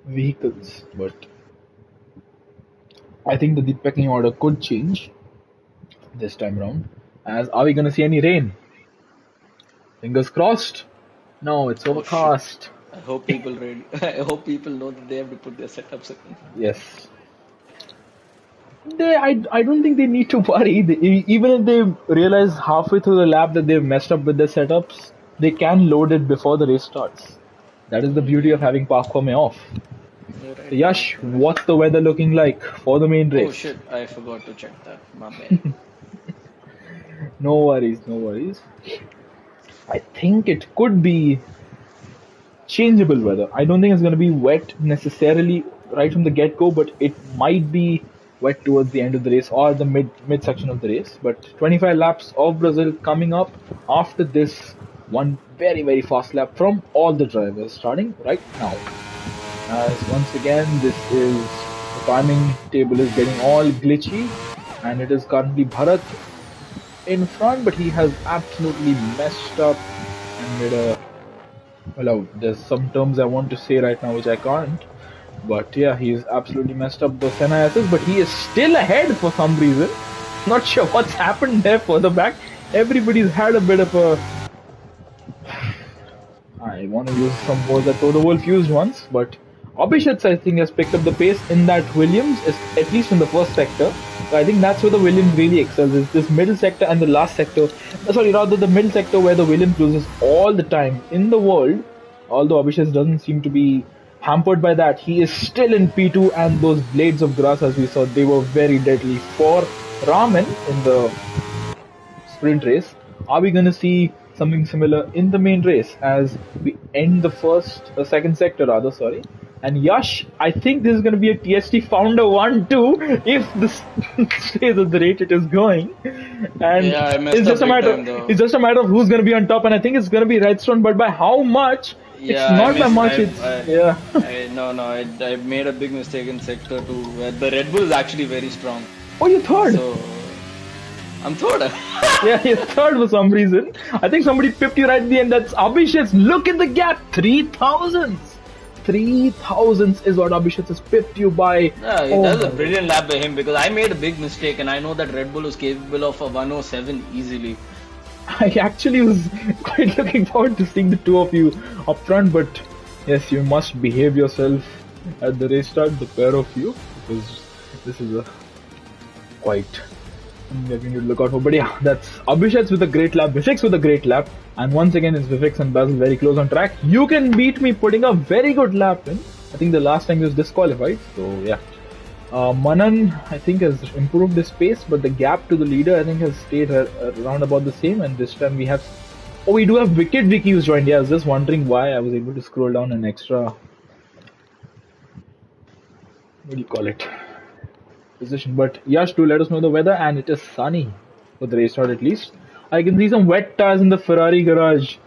Speaker 1: vehicles, but I think that the pecking order could change this time around. As are we going to see any rain? Fingers crossed. No, it's overcast.
Speaker 2: I hope people ready. I hope people know that they have to put their setups in.
Speaker 1: Yes. I don't think they need to worry. Even if they realize halfway through the lap that they've messed up with their setups, they can load it before the race starts. That is the beauty of having Parkway off.
Speaker 2: Right.
Speaker 1: So Yash, what's the weather looking like for the main race?
Speaker 2: Oh shit, I forgot to check that. My bad.
Speaker 1: No worries. I think it could be changeable weather. I don't think it's going to be wet necessarily right from the get-go, but it might be wet towards the end of the race or the mid section of the race. But 25 laps of Brazil coming up after this one very fast lap from all the drivers starting right now. As once again, the timing table is getting all glitchy, and it is currently Bharat in front, but he has absolutely messed up and made a. Well, there's some terms I want to say right now which I can't. But yeah, he's absolutely messed up the Senna SS, but he is still ahead for some reason. Not sure what's happened there further back. Everybody's had a bit of a. I want to use some words that the world fused once, but Abhishek, I think, has picked up the pace in that Williams, is at least in the first sector. So I think that's where the Williams really excels, is this middle sector and the last sector. Rather the middle sector where the Williams loses all the time in the world. Although Abhishek doesn't seem to be hampered by that, he is still in P2, and those blades of grass, as we saw, they were very deadly for Raman in the sprint race. Are we going to see something similar in the main race as we end the second sector rather, sorry? And Yash, I think this is going to be a THT Founder 1-2 if this stays at the rate it is going. And
Speaker 2: yeah,
Speaker 1: it's just a matter of who's going to be on top, and I think it's going to be Redstone, but by how much?
Speaker 2: Yeah,
Speaker 1: it's not by much.
Speaker 2: I made a big mistake in sector 2 where the Red Bull is actually very strong.
Speaker 1: Oh, you're third.
Speaker 2: So I'm third.
Speaker 1: Yeah, you're third for some reason. I think somebody pipped you right at the end. That's Abhishek. Look at the gap, 3,000. 3,000 is what Abhishek has pipped you by.
Speaker 2: Yeah, that's a brilliant lap by him, because I made a big mistake and I know that Red Bull was capable of a 107 easily.
Speaker 1: I actually was quite looking forward to seeing the two of you up front, but yes, you must behave yourself at the race start, the pair of you, because this is a quite that we need to look out for. But yeah, that's Abhishek's with a great lap, Vivek's with a great lap, and once again it's Vivek and Basil very close on track. You can beat me putting a very good lap in. I think the last time he was disqualified, so yeah. Manan, I think, has improved his pace, but the gap to the leader, I think, has stayed around about the same. And this time we have, oh, we do have Wicked Vicky who's joined. Yeah, I was just wondering why I was able to scroll down an extra, what do you call it, position. But Yash, do let us know the weather, and it is sunny for the race start at least. I can see some wet tires in the Ferrari garage.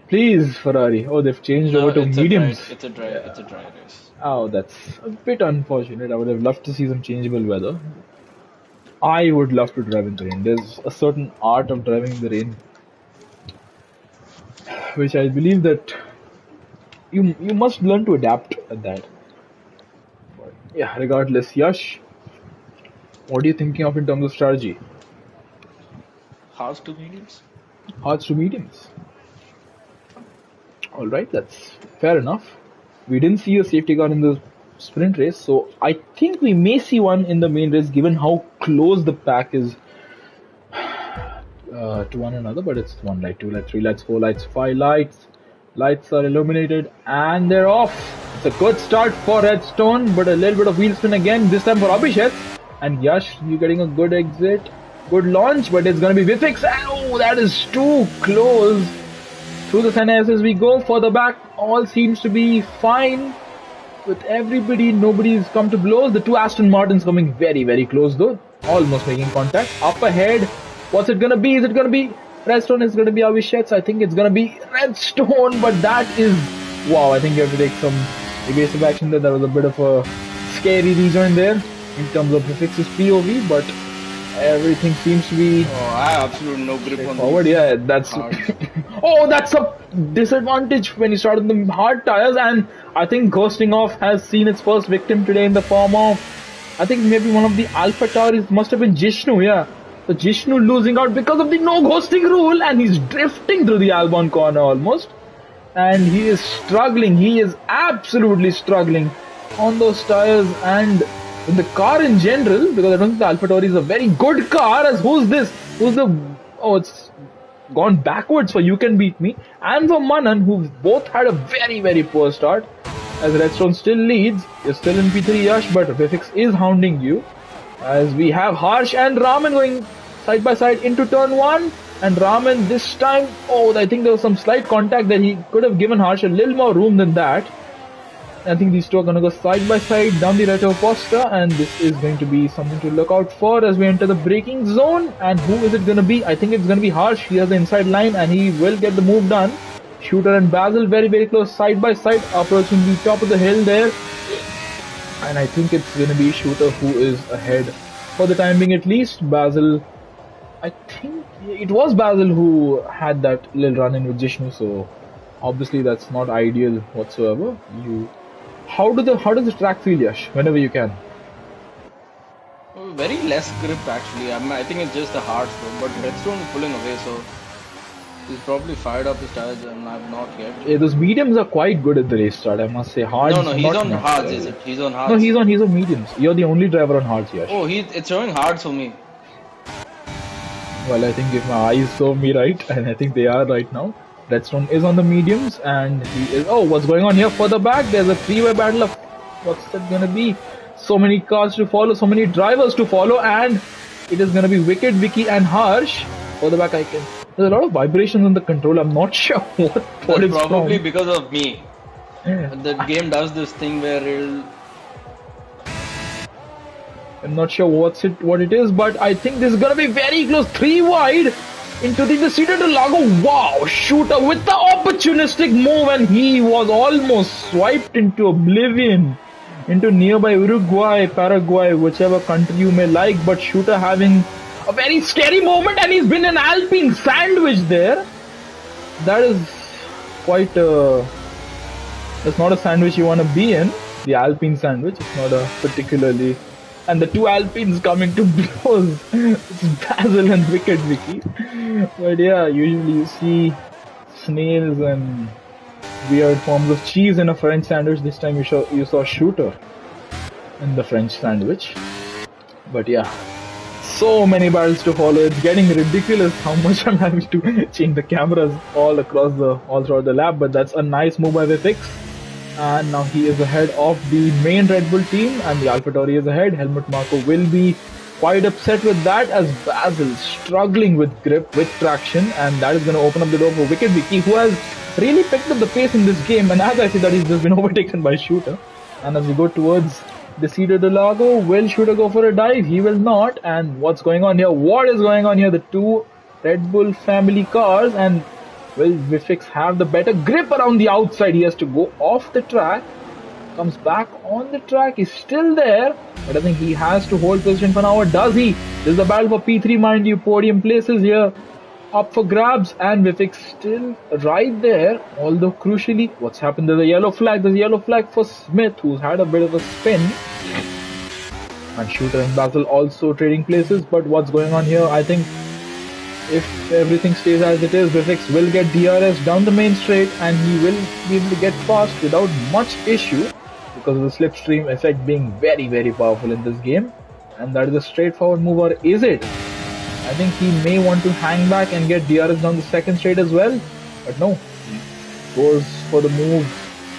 Speaker 1: Please, Ferrari. Oh, they've changed over to mediums.
Speaker 2: It's a dry race.
Speaker 1: Oh, that's a bit unfortunate. I would have loved to see some changeable weather. I would love to drive in the rain. There's a certain art of driving in the rain, which I believe that you must learn to adapt at that. But yeah, regardless, Yash, what are you thinking of in terms of strategy?
Speaker 2: Hards to mediums.
Speaker 1: Hards to mediums. All right, that's fair enough. We didn't see a safety car in the sprint race, so I think we may see one in the main race given how close the pack is to one another. But it's 1 light, 2 lights, 3 lights, 4 lights, 5 lights. Lights are illuminated and they're off. It's a good start for Redstone, but a little bit of wheel spin again, this time for Abhishek. And Yash, you getting a good exit, good launch, but it's going to be Vivek. Oh, that is too close. Through the center as we go for the back, all seems to be fine with everybody. Nobody's come to blows. The two Aston Martins coming very, very close though, almost making contact. Up ahead, what's it gonna be? Is it gonna be Redstone? Is it gonna be Avishek? I think it's gonna be Redstone, but that is, wow, I think you have to take some evasive action there. That was a bit of a scary rejoin there in terms of Vivek's POV, but everything seems to be.
Speaker 2: Oh, I have absolutely no grip on
Speaker 1: forward. Yeah, that's. Oh, that's a disadvantage when you start with the hard tires, and I think ghosting off has seen its first victim today in the form of, I think maybe one of the Alpha Tauris, must have been Jishnu, yeah. So Jishnu losing out because of the no ghosting rule, and he's drifting through the Albon corner almost, and he is struggling. He is absolutely struggling on those tires and in the car in general, because I don't think the Alpha Tauri is a very good car. As who's this? Who's the? Oh, it's gone backwards for You Can Beat Me and for Manan, who both had a very, very poor start. As Redstone still leads, you're still in P3, Yash, but Vivek is hounding you. As we have Harsh and Raman going side by side into turn 1, and Raman this time, oh, I think there was some slight contact that he could have given Harsh a little more room than that. I think these two are going to go side by side down the Retro Posta, and this is going to be something to look out for as we enter the braking zone. And who is it going to be? I think it's going to be Harsh. He has the inside line and he will get the move done. Shooter and Basil very, very close side by side, approaching the top of the hill there. And I think it's going to be Shooter who is ahead for the time being at least. Basil, I think it was Basil who had that little run in with Jishnu, so obviously that's not ideal whatsoever. How does the track feel, Yash, whenever you can?
Speaker 2: Very less grip actually. I think it's just the hards though, but Redstone is pulling away, so he's probably fired up his tires and I've not yet.
Speaker 1: Yeah, those mediums are quite good at the race start, I must say. Hards.
Speaker 2: No, he's on hards, is it? He's on hards.
Speaker 1: No, he's on mediums. You're the only driver on hards, Yash.
Speaker 2: Oh, it's showing hards for me.
Speaker 1: Well, I think if my eyes serve me right, and I think they are right now, Redstone is on the mediums, and he is. Oh, what's going on here? Further back, there's a three-way battle of what's that gonna be? So many cars to follow, so many drivers to follow, and it is gonna be Wicked, Vicky, and Harsh. Further back, there's a lot of vibrations on the control. I'm not sure what it's
Speaker 2: probably
Speaker 1: from.
Speaker 2: Because of me. The game does this thing where
Speaker 1: I'm not sure what it is, but I think this is gonna be very close. 3 wide. Into the Cedar de Lago. Wow, Shooter with the opportunistic move, and he was almost swiped into oblivion, into nearby Uruguay, Paraguay, whichever country you may like. But Shooter having a very scary moment, and he's been an Alpine sandwich there. That is quite that's not a sandwich you want to be in. The Alpine sandwich. It's not a particularly. And the two Alpines coming to blows. It's Basil and Wicked Vicky. But yeah, usually you see snails and weird forms of cheese in a French sandwich. This time you saw Shooter in the French sandwich. But yeah, So many battles to follow. It's getting ridiculous how much I'm having to change the cameras all throughout the lap. But that's a nice move by Vifix. And now he is ahead of the main Red Bull team, and the AlphaTauri is ahead. Helmut Marko will be quite upset with that, as Basil struggling with grip, with traction, and that is going to open up the door for Wicked Vicky, who has really picked up the pace in this game. And as I see that, he's just been overtaken by Shooter. And as we go towards the Cedar de Lago, will Shooter go for a dive? He will not. And what's going on here? What is going on here? The two Red Bull family cars, and will Vifix have the better grip around the outside? He has to go off the track, comes back on the track, he's still there, but I think he has to hold position for now. Or does he? This is a battle for P3, mind you. Podium places here up for grabs, and Vifix still right there. Although crucially, what's happened? There's a yellow flag. There's a yellow flag for Smith, who's had a bit of a spin. And Shooter and Basil also trading places. But what's going on here? I think if everything stays as it is, Vifix will get DRS down the main straight, and he will be able to get past without much issue, because of the slipstream effect being very, very powerful in this game. And that is a straightforward move, or is it? I think he may want to hang back and get DRS down the second straight as well, but no, he goes for the move,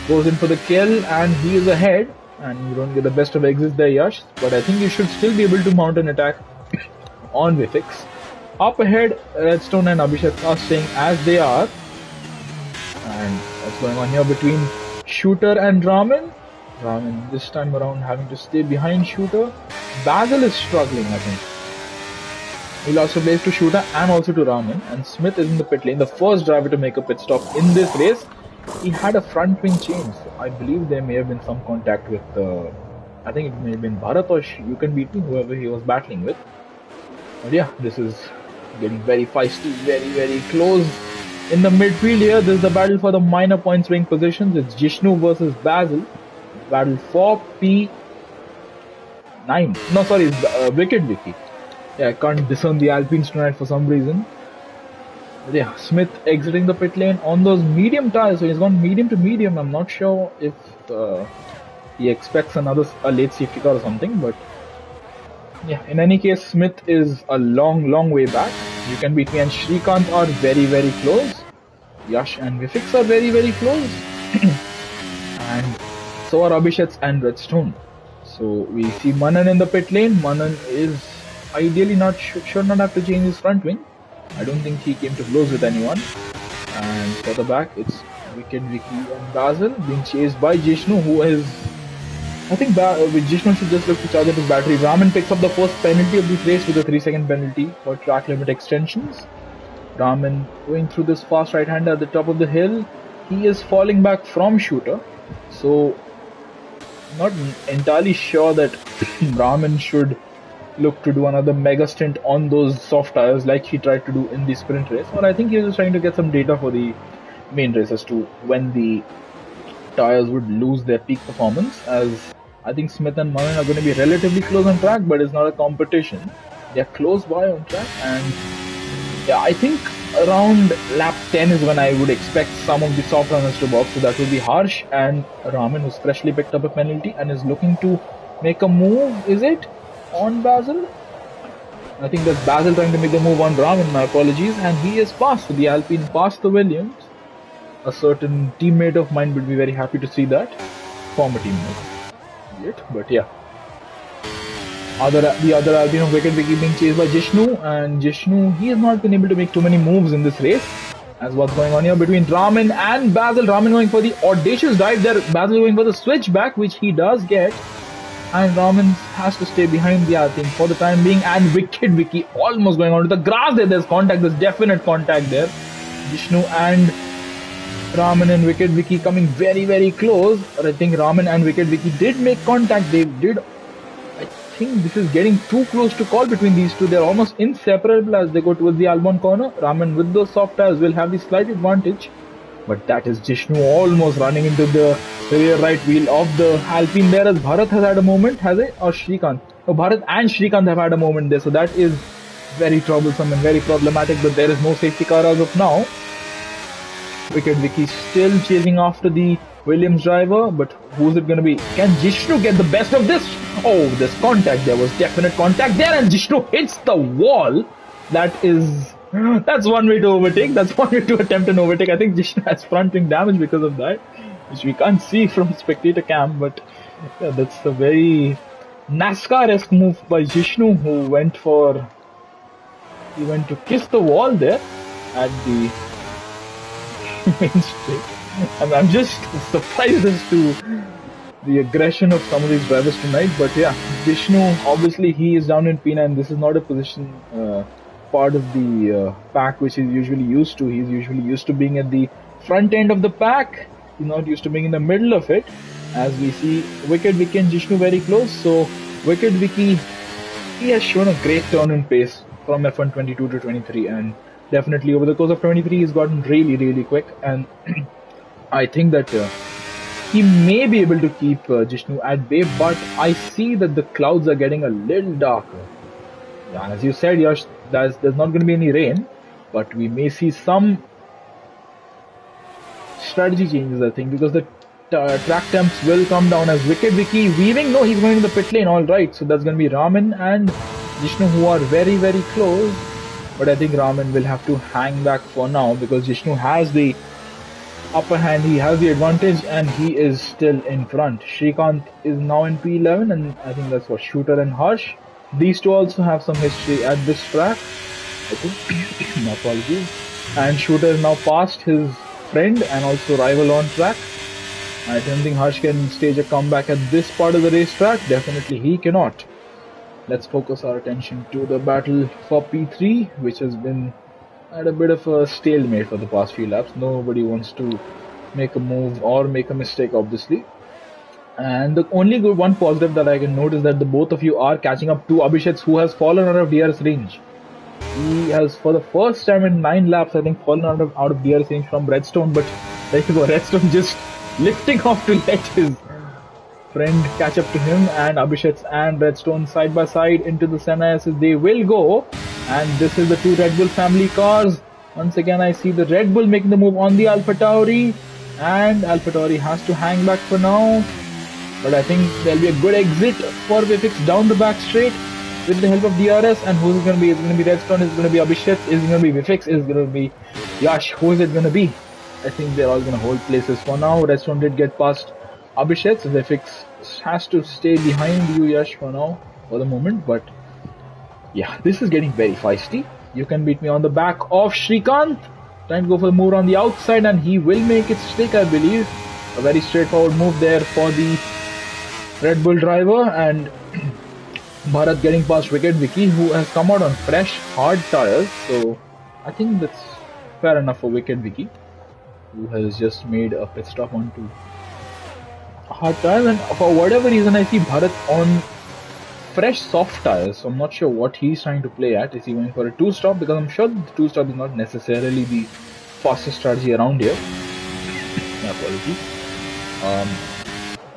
Speaker 1: goes in for the kill, and he is ahead. And you don't get the best of exits there, Yash, but I think you should still be able to mount an attack on Vifix. Up ahead, Redstone and Abhishek are staying as they are. And what's going on here between Shooter and Raman? Raman this time around having to stay behind Shooter. Basil is struggling, I think. He lost a place to Shooter and also to Raman. And Smith is in the pit lane, the first driver to make a pit stop in this race. He had a front wing change, so I believe there may have been some contact with, I think it may have been Bharat or You Can Beat Me, whoever he was battling with. But yeah, this is getting very feisty, very, very close. In the midfield here, this is the battle for the minor point swing positions. It's Jishnu versus Basil. Battle for P9. No, sorry, it's Wicked Vicky. Yeah, I can't discern the Alpines tonight for some reason. But yeah, Smith exiting the pit lane on those medium tires. So he's gone medium to medium. I'm not sure if he expects a late safety car or something, but yeah, in any case, Smith is a long, long way back. You Can Beat Me and Shrikant are very, very close. Yash and Vifix are very, very close. And so are Abhishek and Redstone. So we see Manan in the pit lane. Manan is ideally should not have to change his front wing. I don't think he came to blows with anyone. And for the back, it's Wicked Vicky and Basil being chased by Jishnu, who is, I think Jishnu should just look to charge up his battery. Raman picks up the first penalty of this race with a 3-second penalty for track limit extensions. Raman going through this fast right-hander at the top of the hill. He is falling back from Shooter. So, not entirely sure that Raman should look to do another mega stint on those soft tires like he tried to do in the sprint race. Or I think he was just trying to get some data for the main race as to when the tires would lose their peak performance, as I think Smith and Manan are going to be relatively close on track, but it's not a competition. They're close by on track, and yeah, I think around lap 10 is when I would expect some of the soft runners to box, so that would be Harsh and Raman, who's freshly picked up a penalty and is looking to make a move, is it, on Basil? I think that's Basil trying to make the move on Raman, my apologies, and he is passed, so the Alpine passed the Williams. A certain teammate of mine would be very happy to see that. Former teammate. But yeah. The other Alpine of Wicked Vicky being chased by Jishnu, and Jishnu, he has not been able to make too many moves in this race. As what's going on here between Raman and Basil. Raman going for the audacious dive there, Basil going for the switchback, which he does get. And Raman has to stay behind the Alpine for the time being, and Wicked Vicky almost going on to the grass there. There's contact, there's definite contact there. Jishnu and Raman and Wicked Vicky coming very, very close. But I think Raman and Wicked Vicky did make contact. They did. I think this is getting too close to call between these two. They're almost inseparable as they go towards the Albon corner. Raman with those soft tires will have the slight advantage. But that is Jishnu almost running into the rear right wheel of the Alpine there, as Bharat has had a moment, has it? Or Shrikant? So Bharat and Shrikant have had a moment there. So that is very troublesome and very problematic. But there is no safety car as of now. Wicked Vicky still chasing after the Williams driver, but who's it going to be? Can Jishnu get the best of this? Oh, there's contact. There was definite contact there, and Jishnu hits the wall. That's one way to overtake. That's one way to attempt an overtake. I think Jishnu has front wing damage because of that, which we can't see from spectator cam. But yeah, that's a very NASCAR-esque move by Jishnu, who went to kiss the wall there at the main straight. I'm just surprised as to the aggression of some of these drivers tonight. But yeah, Vishnu, obviously he is down in P9. This is not a position part of the pack which he's usually used to. He's usually used to being at the front end of the pack. He's not used to being in the middle of it. As we see Wicked Vicky and Jishnu very close. So Wicked Vicky, he has shown a great turn in pace from F1 22 to 23, and definitely over the course of 23 he's gotten really quick, and I think that he may be able to keep Jishnu at bay, but I see that the clouds are getting a little darker. Yeah, as you said, Yash, there's not going to be any rain, but we may see some strategy changes, I think, because the track temps will come down as Wicked Vicky weaving. No, he's going to the pit lane, alright, so that's going to be Raman and Jishnu, who are very close, but I think Raman will have to hang back for now because Jishnu has the upper hand, he has the advantage, and he is still in front. Shrikant is now in P11, and I think that's for Shooter and Harsh. These two also have some history at this track, I think. No apologies. And Shooter is now past his friend and also rival on track. I don't think Harsh can stage a comeback at this part of the racetrack. Definitely he cannot. Let's focus our attention to the battle for P3, which has been at a bit of a stalemate for the past few laps. Nobody wants to make a move or make a mistake, obviously. And the only one positive that I can note is that the both of you are catching up to Abhishek, who has fallen out of DRS range. He has, for the first time in 9 laps, I think, fallen out of DRS range from Redstone. But there you go, Redstone just lifting off to let his friend catch up to him, and Abhishek and Redstone side by side into the Senna SS they will go. And this is the two Red Bull family cars. Once again I see the Red Bull making the move on the AlphaTauri, and AlphaTauri has to hang back for now, but I think there'll be a good exit for Vifix down the back straight with the help of DRS. And who's it going to be? Is it going to be Redstone? Is it going to be Abhishek? Is it going to be Vifix? Is it going to be Yash? Who is it going to be? I think they're all going to hold places for now. Redstone did get past Abhishek. Vifix has to stay behind you, Yash, for now, for the moment. But yeah, this is getting very feisty. You can beat me on the back of Shrikant. Trying to go for the move on the outside, and he will make it stick, I believe. A very straightforward move there for the Red Bull driver, and Bharat getting past Wicked Vicky, who has come out on fresh, hard tires. So I think that's fair enough for Wicked Vicky, who has just made a pit stop onto hard tires. And for whatever reason, I see Bharat on fresh soft tires. So I'm not sure what he's trying to play at. Is he going for a 2-stop? Because I'm sure the 2-stop is not necessarily the fastest strategy around here. My apologies.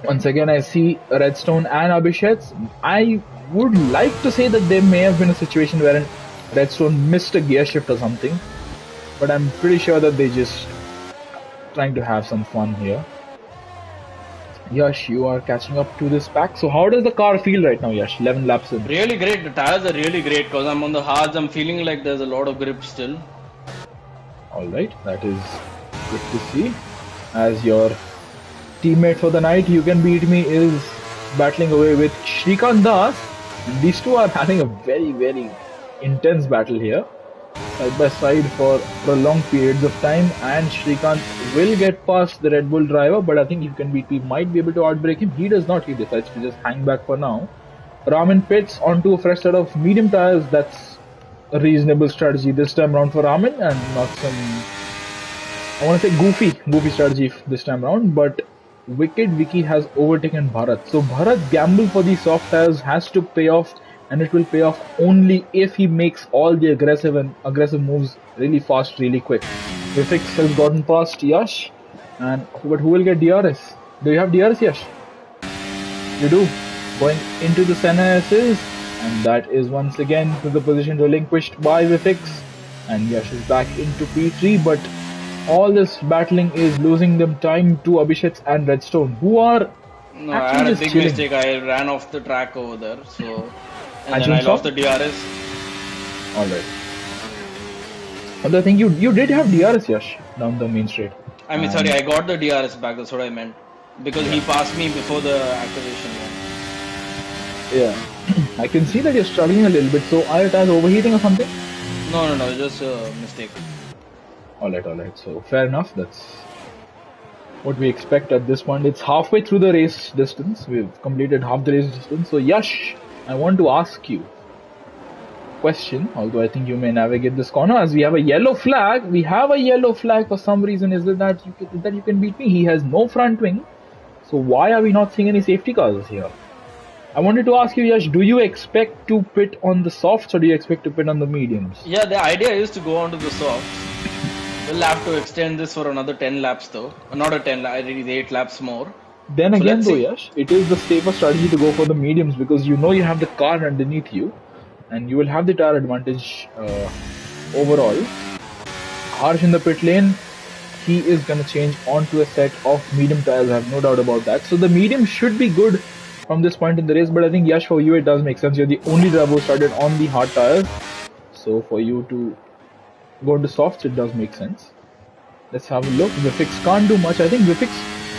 Speaker 1: Once again, I see Redstone and Abhishek. I would like to say that there may have been a situation wherein Redstone missed a gear shift or something, but I'm pretty sure that they just trying to have some fun here. Yash, you are catching up to this pack. So how does the car feel right now, Yash? 11 laps in.
Speaker 2: Really great. The tires are really great because I'm on the hards. I'm feeling like there's a lot of grip still.
Speaker 1: Alright, that is good to see. As your teammate for the night, You Can Beat Me, is battling away with Shrikant Das. And these two are having a very intense battle here, side by side for prolonged periods of time. And Shrikant will get past the Red Bull driver, but I think You Can Beat Me might be able to outbrake him. He does not. He decides to just hang back for now. Raman pits onto a fresh set of medium tires. That's a reasonable strategy this time around for Raman, and not some, I want to say, goofy strategy this time around. But Wicked Vicky has overtaken Bharat. So Bharat gamble for these soft tires has to pay off, and it will pay off only if he makes all the aggressive moves really fast, really quick. Vifix has gotten past Yash, but who will get DRS? Do you have DRS, Yash? You do. Going into the Senna SS, and that is once again to the position relinquished by Vifix, and Yash is back into P3, but all this battling is losing them time to Abhishek and Redstone, who are
Speaker 2: No, I
Speaker 1: actually
Speaker 2: had a
Speaker 1: just
Speaker 2: big
Speaker 1: chilling.
Speaker 2: mistake. I ran off the track over there, so and
Speaker 1: At
Speaker 2: then I
Speaker 1: June
Speaker 2: lost
Speaker 1: Soft?
Speaker 2: the DRS.
Speaker 1: Alright. Although I think you did have DRS, Yash, down the main straight.
Speaker 2: I mean, sorry,
Speaker 1: And
Speaker 2: I got the DRS back. That's what I meant because he
Speaker 1: yeah.
Speaker 2: passed me before the activation one.
Speaker 1: Yeah. I can see that you're struggling a little bit. So are your tires overheating or something?
Speaker 2: No, just a mistake.
Speaker 1: Alright. So fair enough. That's what we expect at this point. It's halfway through the race distance. We've completed half the race distance. So Yash, I want to ask you a question, although I think you may navigate this corner as we have a yellow flag. We have a yellow flag for some reason. Is it that you can beat me? He has no front wing. So why are we not seeing any safety cars here? I wanted to ask you, Yash, do you expect to pit on the softs or do you expect to pit on the mediums?
Speaker 2: Yeah, the idea is to go on to the softs. We'll have to extend this for another 10 laps though. Not a 10 laps, it is 8 laps more.
Speaker 1: Then
Speaker 2: So
Speaker 1: again
Speaker 2: let's
Speaker 1: though,
Speaker 2: see.
Speaker 1: Yash, it is the safer strategy to go for the mediums because you know you have the car underneath you and you will have the tire advantage overall. Harsh in the pit lane, he is going to change onto a set of medium tires, I have no doubt about that. So the medium should be good from this point in the race, but I think Yash, for you it does make sense. You're the only driver who started on the hard tires. So for you to go into softs, it does make sense. Let's have a look. Vifix can't do much. I think Vifix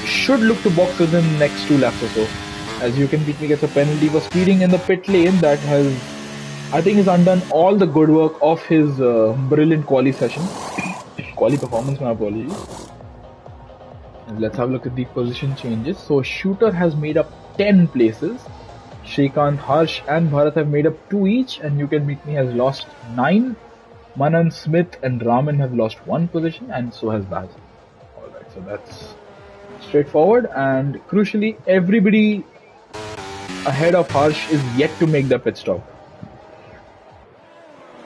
Speaker 1: should look to box within the next 2 laps or so. As you can see, he gets a penalty for speeding in the pit lane that has, I think, has undone all the good work of his brilliant quali session. Quali performance, my apologies. And let's have a look at the position changes. So Shooter has made up 10 places. Shrikant, Harsh and Bharat have made up 2 each, and You Can Beat Me has lost 9. Manan, Smith and Raman have lost 1 position, and so has Baz. Alright, so that's straightforward, and crucially, everybody ahead of Harsh is yet to make the pit stop.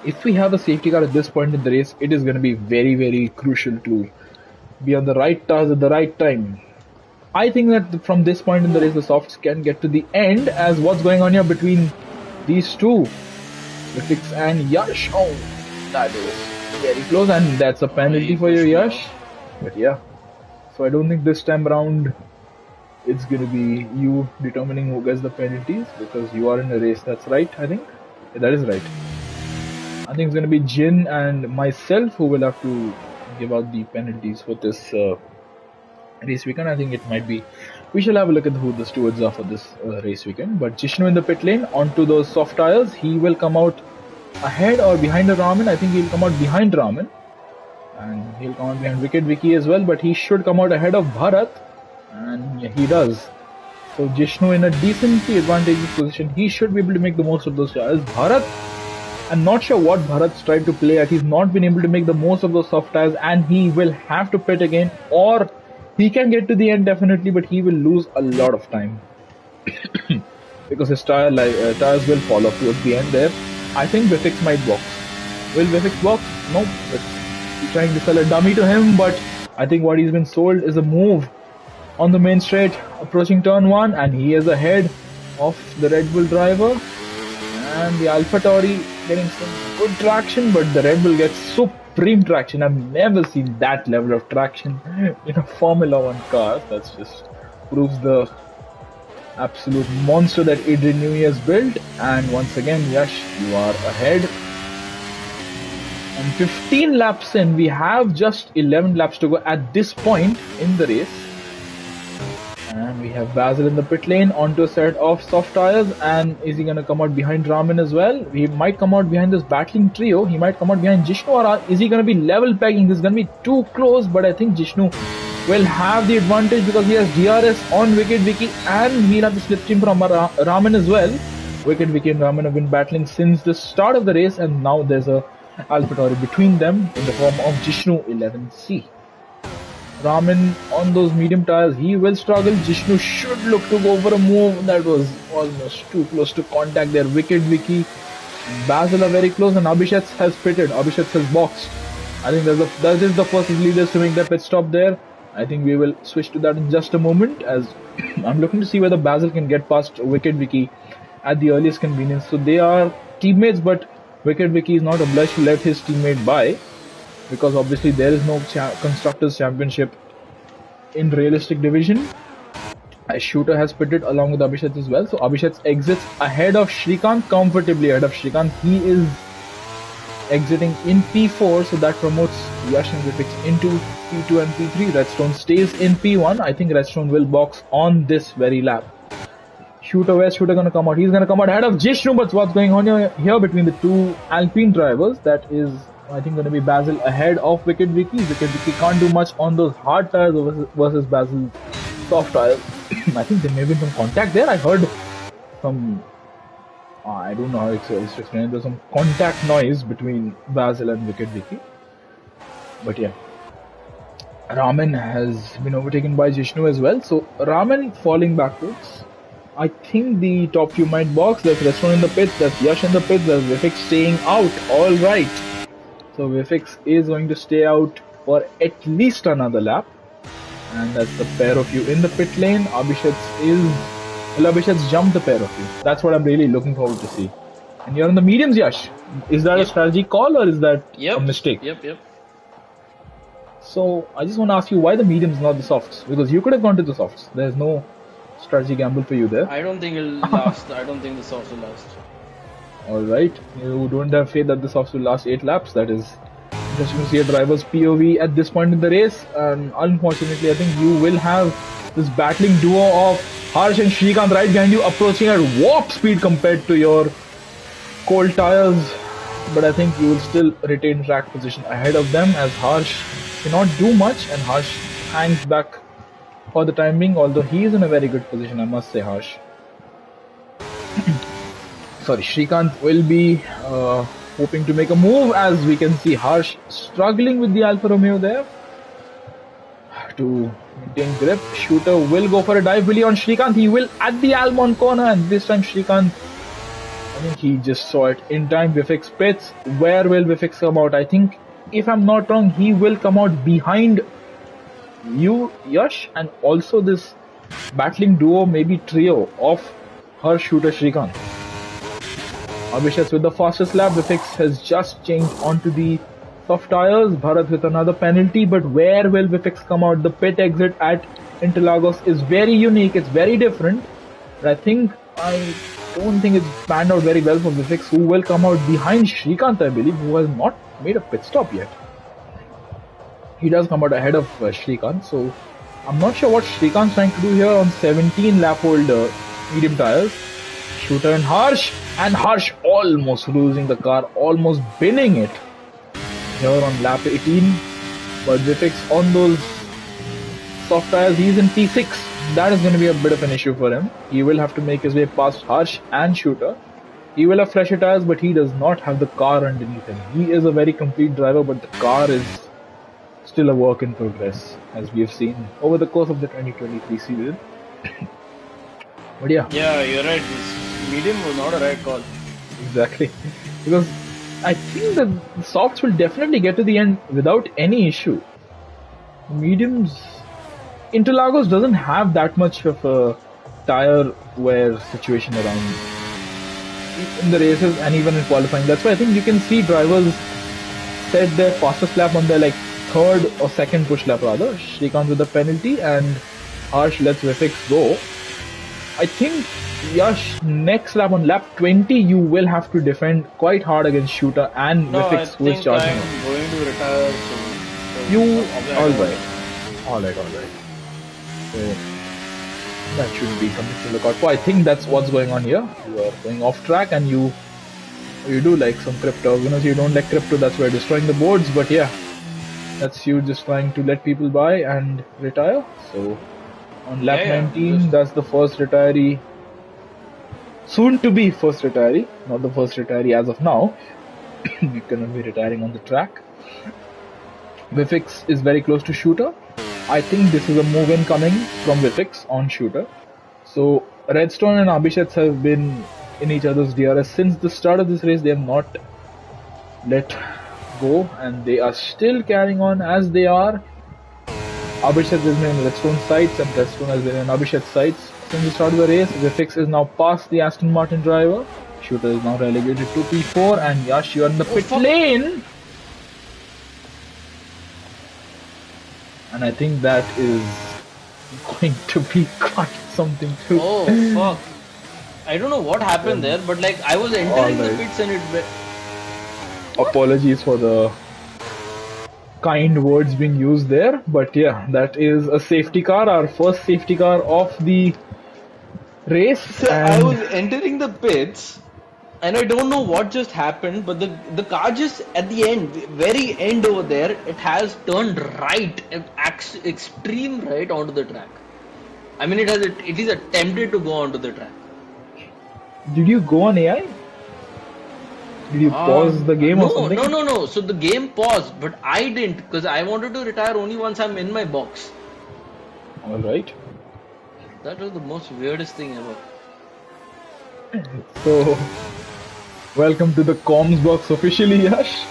Speaker 1: If we have a safety car at this point in the race, it is going to be very crucial to be on the right tires at the right time. I think that from this point in the race, the softs can get to the end, as what's going on here between these two, Vifix and Yash. Oh, that is very close, and that's a penalty for you, Yash. But yeah, so I don't think this time around it's gonna be you determining who gets the penalties because you are in a race. That's right, I think. Yeah, that is right. I think it's gonna be Jin and myself who will have to give out the penalties for this race weekend. I think it might be. We shall have a look at who the stewards are for this race weekend. But Jishnu in the pit lane onto those soft tires. He will come out ahead or behind the Raman. I think he'll come out behind Raman. And he'll come out behind Wicked Vicky as well. But he should come out ahead of Bharat. And yeah, he does. So Jishnu in a decently advantageous position. He should be able to make the most of those tires. Bharat, I'm not sure what Bharat's tried to play at. He's not been able to make the most of those soft tires. And he will have to pit again. Or he can get to the end definitely. But he will lose a lot of time. Because his tires will fall off towards the end there. I think Vifix might box. Will Vifix box? No. He's trying to sell a dummy to him, but I think what he's been sold is a move on the main straight, approaching turn 1, and he is ahead of the Red Bull driver. And the AlphaTauri getting some good traction, but the Red Bull gets supreme traction. I've never seen that level of traction in a Formula 1 car. That's just proves the absolute monster that Adrian Newey has built. And once again, Yash, you are ahead. And 15 laps in, we have just 11 laps to go at this point in the race. And we have Basil in the pit lane onto a set of soft tires. And is he going to come out behind Raman as well? He might come out behind this battling trio. He might come out behind Jishnu, or is he going to be level pegging? This is going to be too close, but I think Jishnu will have the advantage because he has DRS on Wicked Vicky, and he'll have the slipstream from Raman as well. Wicked Vicky and Raman have been battling since the start of the race, and now there's a AlphaTauri between them in the form of Jishnu 11C. Raman on those medium tires, he will struggle. Jishnu should look to go for a move. That was almost too close to contact there. Wicked Vicky and Basil are very close, and Abhishek has pitted. Abhishek has boxed. I think that is the first leaders to make their pit stop there. I think we will switch to that in just a moment, as I'm looking to see whether Basil can get past Wicked Vicky at the earliest convenience. So they are teammates, but Wicked Vicky is not obliged to let his teammate by, because obviously there is no Constructors Championship in realistic division. Shooter has pitted along with Abhishek as well. So Abhishek exits ahead of Shrikant, comfortably ahead of Shrikant. He is exiting in P4, so that promotes Yash and Vivek into P2 and P3. Redstone stays in P1. I think Redstone will box on this very lap. Shooter, where's Shooter gonna come out? He's gonna come out ahead of Jishnu, but what's going on here between the two Alpine drivers? That is, I think, gonna be Basil ahead of Wicked Vicky. Wicked Vicky can't do much on those hard tires versus Basil's soft tires. I think there may have been some contact there. I heard some, I don't know how to explain it. There's some contact noise between Basil and Wicked Vicky. But yeah, Raman has been overtaken by Jishnu as well. So Raman falling backwards. I think the top few might box. There's Restaurant in the pits. There's Yash in the pits. There's Vifix staying out. All right. So Vifix is going to stay out for at least another lap. And that's the pair of you in the pit lane. Abhishek's jumped the pair of you. That's what I'm really looking forward to see. And you're in the mediums, Yash. Is that a strategy call or is that a mistake?
Speaker 2: Yep.
Speaker 1: So I just want to ask you why the mediums, not the softs? Because you could have gone to the softs. There's no strategy gamble for you there.
Speaker 2: I don't think it'll last. I don't think the softs will last.
Speaker 1: Alright. You don't have faith that the softs will last 8 laps. That is interesting to see a driver's POV at this point in the race. And unfortunately, I think you will have this battling duo of Harsh and Shrikant right behind you, approaching at warp speed compared to your cold tires. But I think you will still retain track position ahead of them, as Harsh cannot do much and Harsh hangs back for the time being, although he is in a very good position, I must say, Harsh. Sorry, Shrikant will be hoping to make a move, as we can see Harsh struggling with the Alfa Romeo there to maintain grip. Shooter will go for a dive billy on Shrikant. He will at the Almond corner, and this time Shrikant, I think he just saw it in time. Vifix pits. Where will Vifix come out? I think, if I'm not wrong, he will come out behind you, Yash, and also this battling duo, maybe trio of her Shooter Shrikant. Abhishek with the fastest lap. Vifix has just changed onto the soft tires. Bharat with another penalty, but where will Vifix come out? The pit exit at Interlagos is very unique, it's very different, but I don't think it's panned out very well for Vifix, who will come out behind Shrikant, I believe, who has not made a pit stop yet. He does come out ahead of Shrikant, so I'm not sure what Shrikant's trying to do here on 17 lap old medium tires. Shooter and Harsh almost losing the car, almost binning it here on lap 18. But Vifix on those soft tires, he's in P6. That is going to be a bit of an issue for him. He will have to make his way past Harsh and Shooter. He will have fresher tires, but he does not have the car underneath him. He is a very complete driver, but the car is still a work in progress, as we have seen over the course of the 2023 season. But yeah.
Speaker 2: Yeah, you're right. This medium was not a right call.
Speaker 1: Exactly. Because I think that the softs will definitely get to the end without any issue. Mediums, Interlagos doesn't have that much of a tire wear situation around in the races and even in qualifying. That's why I think you can see drivers set their fastest lap on their third or second push lap rather. Shrikant with the penalty and Harsh lets Vifix go. I think Yash, next lap on lap 20 you will have to defend quite hard against Shooter and Vifix, who is charging.
Speaker 2: I'm going to retire soon.
Speaker 1: You alright. So that should be something to look out for. I think that's what's going on here. You are going off track and you do like some crypto. You don't like crypto, that's why you're destroying the boards, but yeah, that's you just trying to let people buy and retire. So on lap 19, that's the first retiree, soon to be first retiree, not the first retiree as of now. You're gonna be retiring on the track. Vifix is very close to Shooter. I think this is a move in coming from Vifix on Shooter. So Redstone and Abhishek have been in each other's DRS since the start of this race. They have not let go and they are still carrying on as they are. Abhishek has been in Redstone sights and Redstone has been in Abhishek's sights since the start of the race. Vifix is now past the Aston Martin driver. Shooter is now relegated to P4 and Yash, you are in the pit lane. And I think that is going to be quite something too.
Speaker 2: Oh fuck! I don't know what happened there, but like I was entering the
Speaker 1: Alright.
Speaker 2: pits and it. What?
Speaker 1: Apologies for the kind words being used there, but yeah, that is a safety car, our first safety car of the race,
Speaker 2: So I
Speaker 1: and
Speaker 2: was entering the pits, and I don't know what just happened, but the car just at the end, very end over there, it has turned right, extreme right onto the track. I mean, it is attempted to go onto the track.
Speaker 1: did you go on AI? Did you pause the game or
Speaker 2: No,
Speaker 1: something?
Speaker 2: no, no, no. So the game paused, but I didn't because I wanted to retire only once I'm in my box.
Speaker 1: Alright.
Speaker 2: That was the most weirdest thing ever.
Speaker 1: So, welcome to the comms box officially, Yash.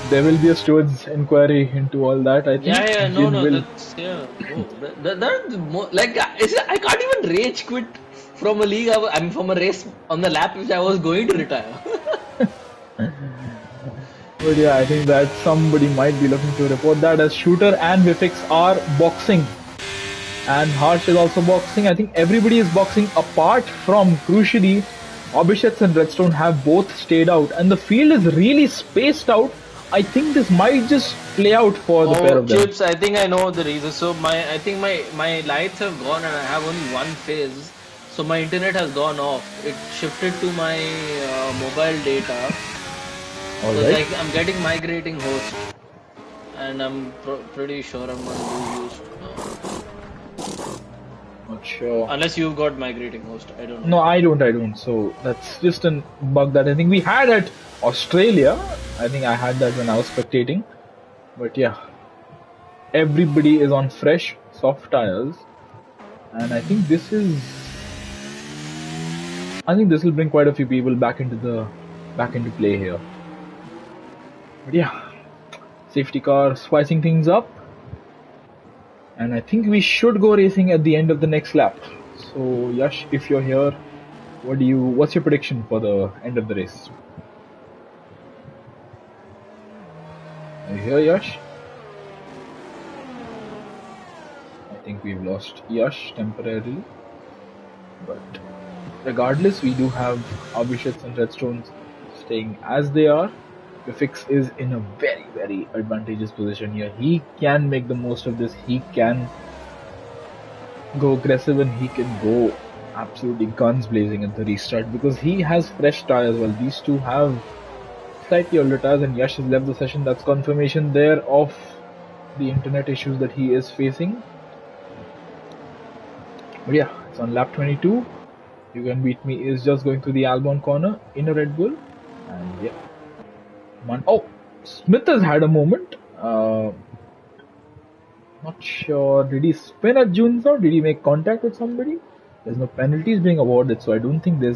Speaker 1: There will be a steward's inquiry into all that, I think.
Speaker 2: Yeah, no,
Speaker 1: Jin
Speaker 2: no,
Speaker 1: will.
Speaker 2: that's yeah. Oh, that's like I can't even rage quit from a league. I'm from a race on the lap which I was going to retire.
Speaker 1: But yeah, I think that somebody might be looking to report that as Shooter and Vifix are boxing. And Harsh is also boxing. I think everybody is boxing apart from, crucially, Abhishek and Redstone have both stayed out. And the field is really spaced out. I think this might just play out for the pair
Speaker 2: Oh,
Speaker 1: of them.
Speaker 2: Chips, I think I know the reason. So I think my lights have gone and I have only one phase. So my internet has gone off. It shifted to my mobile data. Because
Speaker 1: Alright.
Speaker 2: I'm getting migrating host, and I'm pretty sure I'm gonna lose host.
Speaker 1: Not sure.
Speaker 2: Unless you've got migrating host, I don't know.
Speaker 1: No, I don't. So that's just a bug that I think we had at Australia. I think I had that when I was spectating. But yeah, everybody is on fresh soft tires. And I think this will bring quite a few people back into play here. But yeah, safety car spicing things up. And I think we should go racing at the end of the next lap. So Yash, if you're here, what's your prediction for the end of the race? Are you here, Yash? I think we've lost Yash temporarily. But regardless, we do have Abhishek and Redstones staying as they are. The fix is in a very, very advantageous position here. He can make the most of this. He can go aggressive and he can go absolutely guns blazing at the restart because he has fresh tires. Well, these two have slightly older tires, and Yash has left the session. That's confirmation there of the internet issues that he is facing. But yeah, it's on lap 22. You Can Beat Me is just going through the Albon corner in a Red Bull. And yeah. Oh, Smith has had a moment. Not sure. Did he spin at Junzo? Did he make contact with somebody? There's no penalties being awarded, so I don't think there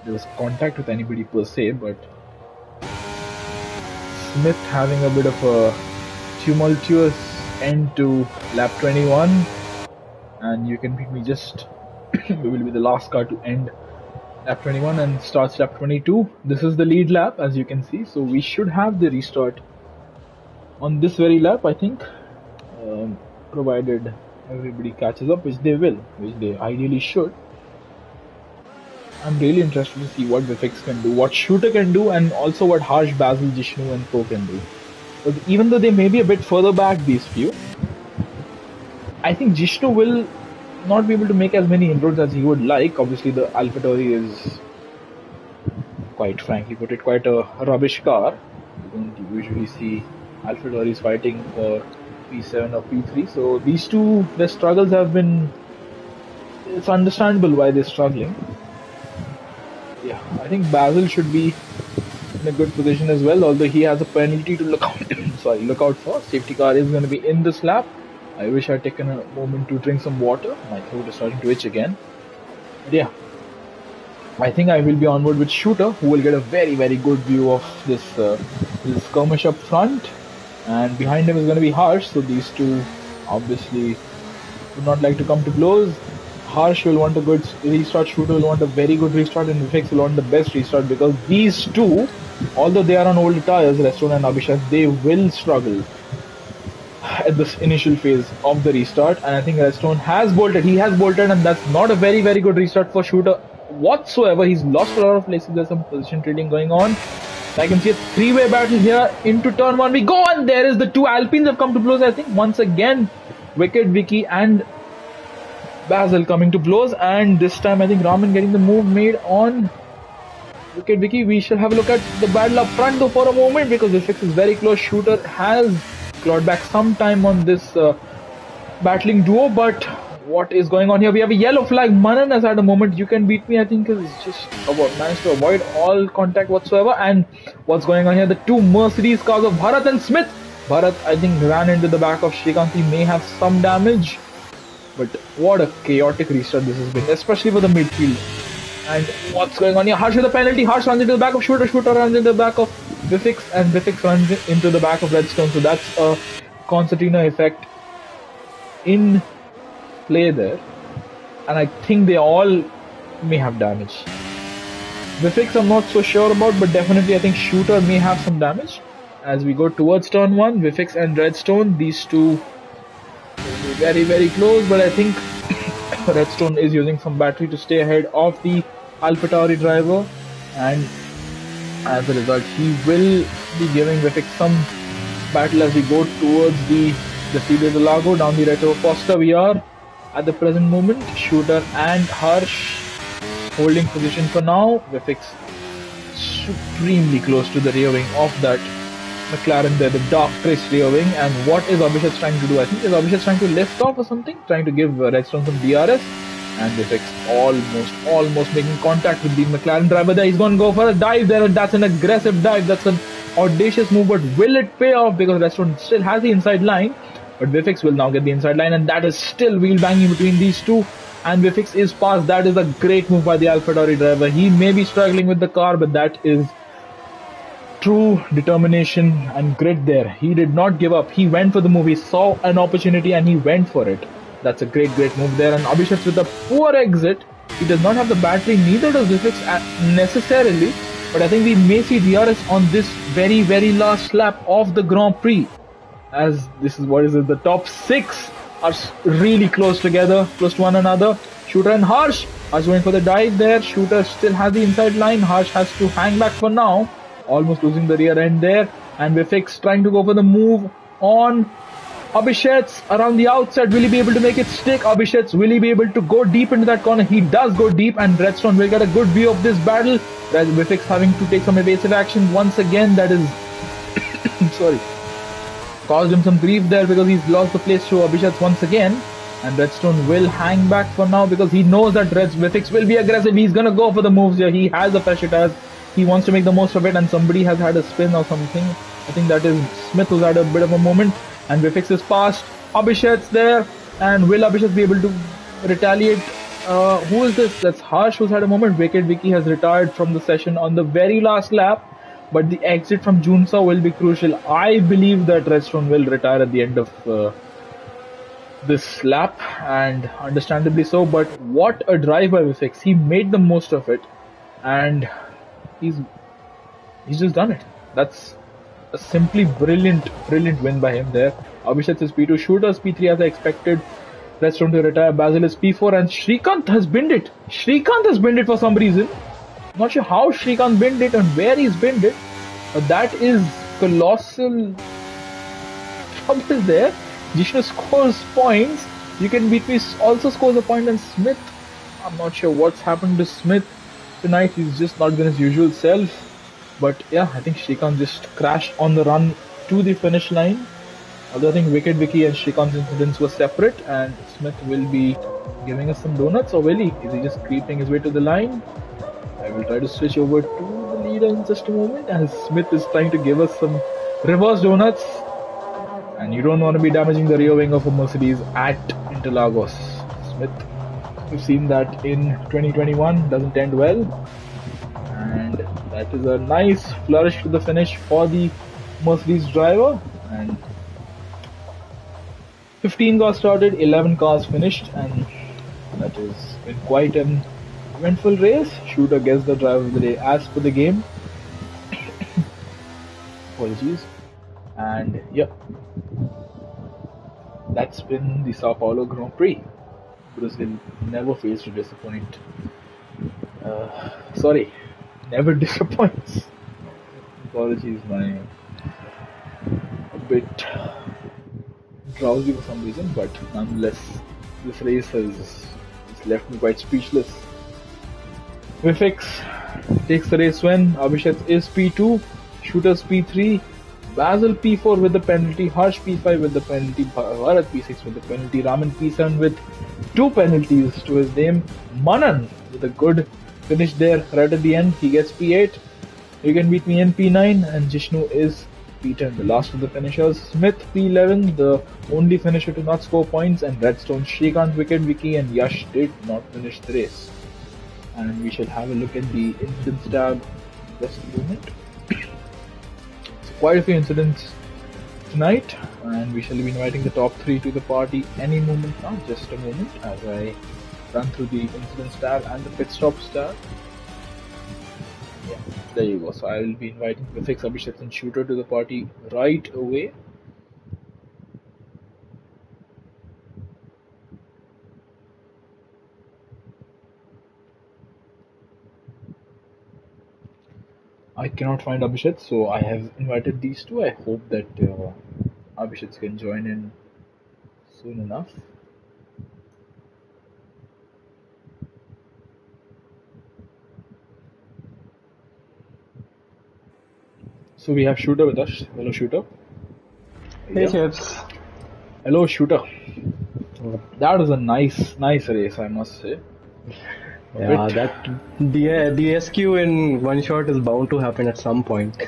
Speaker 1: was contact with anybody per se. But Smith having a bit of a tumultuous end to lap 21, and You Can Beat Me just will be the last car to end lap 21 and starts lap 22. This is the lead lap, as you can see, so we should have the restart on this very lap, I think, provided everybody catches up, which they will, which they ideally should. I'm really interested to see what Vifix can do, what Shooter can do, and also what Harsh, Basil, Jishnu and Co can do. But even though they may be a bit further back, these few, I think Jishnu will not be able to make as many inroads as he would like. Obviously, the AlphaTauri is, quite frankly put it, quite a rubbish car. You don't usually see AlphaTauris fighting for P7 or P3. So these two, their struggles have been. It's understandable why they're struggling. Yeah, I think Basil should be in a good position as well. Although he has a penalty to look out for. Safety car is going to be in this lap. I wish I'd taken a moment to drink some water. My throat is starting to itch again. But yeah, I think I will be onward with Shooter, who will get a very, very good view of this skirmish up front. And behind him is going to be Harsh. So these two obviously would not like to come to blows. Harsh will want a good restart, Shooter will want a very good restart, and Vifix will want the best restart because these two, although they are on older tires, Redstone and Abhishek, they will struggle. at this initial phase of the restart, and I think Redstone has bolted. He has bolted, and that's not a very, very good restart for Shooter whatsoever. He's lost a lot of places. There's some position trading going on. I can see a three-way battle here into turn one. We go, and there is the two Alpines have come to blows. I think once again, Wicked Vicky and Basil coming to blows, and this time I think Raman getting the move made on Wicked Vicky. We shall have a look at the battle up front though for a moment, because the fix is very close. Shooter has clawed back some time on this battling duo, but what is going on here? We have a yellow flag. Manan has had a moment. You can beat me, I think, is just managed to avoid all contact whatsoever. And what's going on here? The two Mercedes cars of Bharat and Smith. Bharat, I think, ran into the back of Shrikant. He may have some damage, but what a chaotic restart this has been, especially for the midfield. And what's going on here? Harsh with a penalty. Harsh runs into the back of Shooter. Shooter runs into the back of Vifix, and Vifix runs into the back of Redstone. So that's a concertina effect in play there, and I think they all may have damage. Vifix I'm not so sure about, but definitely I think Shooter may have some damage. As we go towards turn one, Vifix and Redstone, these two will be very, very close, but I think Redstone is using some battery to stay ahead of the Alpha Tauri driver, and as a result he will be giving Vifix some battle as we go towards the Cedar de Lago down the Retro Costa. We are at the present moment, Shooter and Harsh holding position for now. Vifix supremely close to the rear wing of that McLaren there, the Dark Trace rear wing. And what is Abhishek trying to do? I think is Abhishek trying to lift off or something, trying to give Redstone some DRS, and Vifix almost making contact with the McLaren driver there. He's going to go for a dive there, and that's an aggressive dive. That's an audacious move, but will it pay off? Because Redstone still has the inside line, but Vifix will now get the inside line, and that is still wheel banging between these two, and Vifix is past. That is a great move by the Alpha Tauri driver. He may be struggling with the car, but that is true determination and grit there. He did not give up. He went for the move. He saw an opportunity and he went for it. That's a great move there. And Abhishek with a poor exit. He does not have the battery, neither does Vifix necessarily, but I think we may see DRS on this very, very last lap of the Grand Prix, as this is what is it, the top 6 are really close together, close to one another. Shooter and Harsh. Harsh going for the dive there. Shooter still has the inside line. Harsh has to hang back for now, almost losing the rear end there. And Vifix trying to go for the move on Abhishek around the outside. Will he be able to make it stick? Abhishek, will he be able to go deep into that corner? He does go deep, and Redstone will get a good view of this battle. Vifix having to take some evasive action once again. That is sorry, caused him some grief there, because he's lost the place to Abhishek once again. And Redstone will hang back for now, because he knows that Vifix will be aggressive. He's gonna go for the moves here. He has the pressure tires. He wants to make the most of it, and somebody has had a spin or something. I think that is Smith, who's had a bit of a moment. And Vifix is past Abhishek there. And will Abhishek be able to retaliate? Who is this? That's Harsh, who's had a moment. Wicked Vicky has retired from the session on the very last lap, but the exit from Junsa will be crucial. I believe that Redstone will retire at the end of this lap, and understandably so. But what a drive by Vifix. He made the most of it, and he's just done it. That's a simply brilliant win by him there. Abhishek is P2, Shooter's P3 as I expected. Redstone to retire. Basil is P4, and Shrikant has binned it. Shrikant has binned it for some reason. Not sure how Shrikant binned it and where he's binned it, but that is colossal trouble there. Jishnu scores points. You Can Beat Me also scores a point, and Smith, I'm not sure what's happened to Smith tonight. He's just not been his usual self. But yeah, I think Shrikant just crashed on the run to the finish line. Although I think Wicked Vicky and Shrikant's incidents were separate, and Smith will be giving us some donuts, or will he? Is he just creeping his way to the line? I will try to switch over to the leader in just a moment, as Smith is trying to give us some reverse donuts. And you don't want to be damaging the rear wing of a Mercedes at Interlagos. Smith, we've seen that in 2021, doesn't end well. And that is a nice flourish to the finish for the Mercedes driver. And 15 cars started, 11 cars finished, and that has been quite an eventful race. Shooter gets the driver of the day as per the game. Apologies. And yep, That's been the Sao Paulo Grand Prix. Brazil never fails to disappoint. Sorry, never disappoints. Apologies, my a bit drowsy for some reason, but nonetheless, this race has left me quite speechless. Vifix takes the race win. Abhishek is P2, Shooters P3, Basil P4 with the penalty, Harsh P5 with the penalty, Bharat P6 with the penalty, Raman P7 with 2 penalties to his name, Manan with a good finish there right at the end. He gets P8. You can beat me in P9, and Jishnu is P10, the last of the finishers. Smith P11, the only finisher to not score points, and Redstone, Shrikant, Wicket, Vicky, and Yash did not finish the race. And we shall have a look at the incidents tab in just a moment. So quite a few incidents tonight, and we shall be inviting the top 3 to the party any moment now. Just a moment as I run through the incidents tab and the pit stops tab. Yeah, there you go. So I will be inviting Vifix, Abhishek, and Shooter to the party right away. I cannot find Abhishek, so I have invited these two. I hope that Abhishek can join in soon enough. So we have Shooter with us. Hello, Shooter.
Speaker 3: Hey, Chips.
Speaker 1: Hello, Shooter. That was a nice race, I must say.
Speaker 3: Yeah, that the SQ in one shot is bound to happen at some point.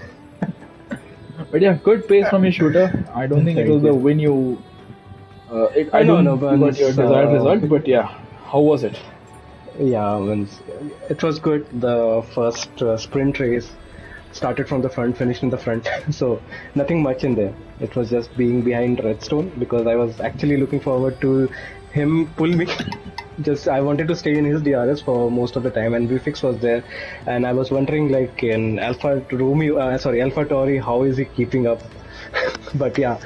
Speaker 1: But yeah, good pace from your Shooter. I don't think it was the win you. I don't know about your desired result, but yeah, how was it?
Speaker 3: Yeah, it was good. The first sprint race started from the front, finished in the front. So nothing much in there. It was just being behind Redstone because I was actually looking forward to him pull me. I wanted to stay in his DRS for most of the time, and Vifix was there, and I was wondering, like, in Alpha Tauri, how is he keeping up? But yeah,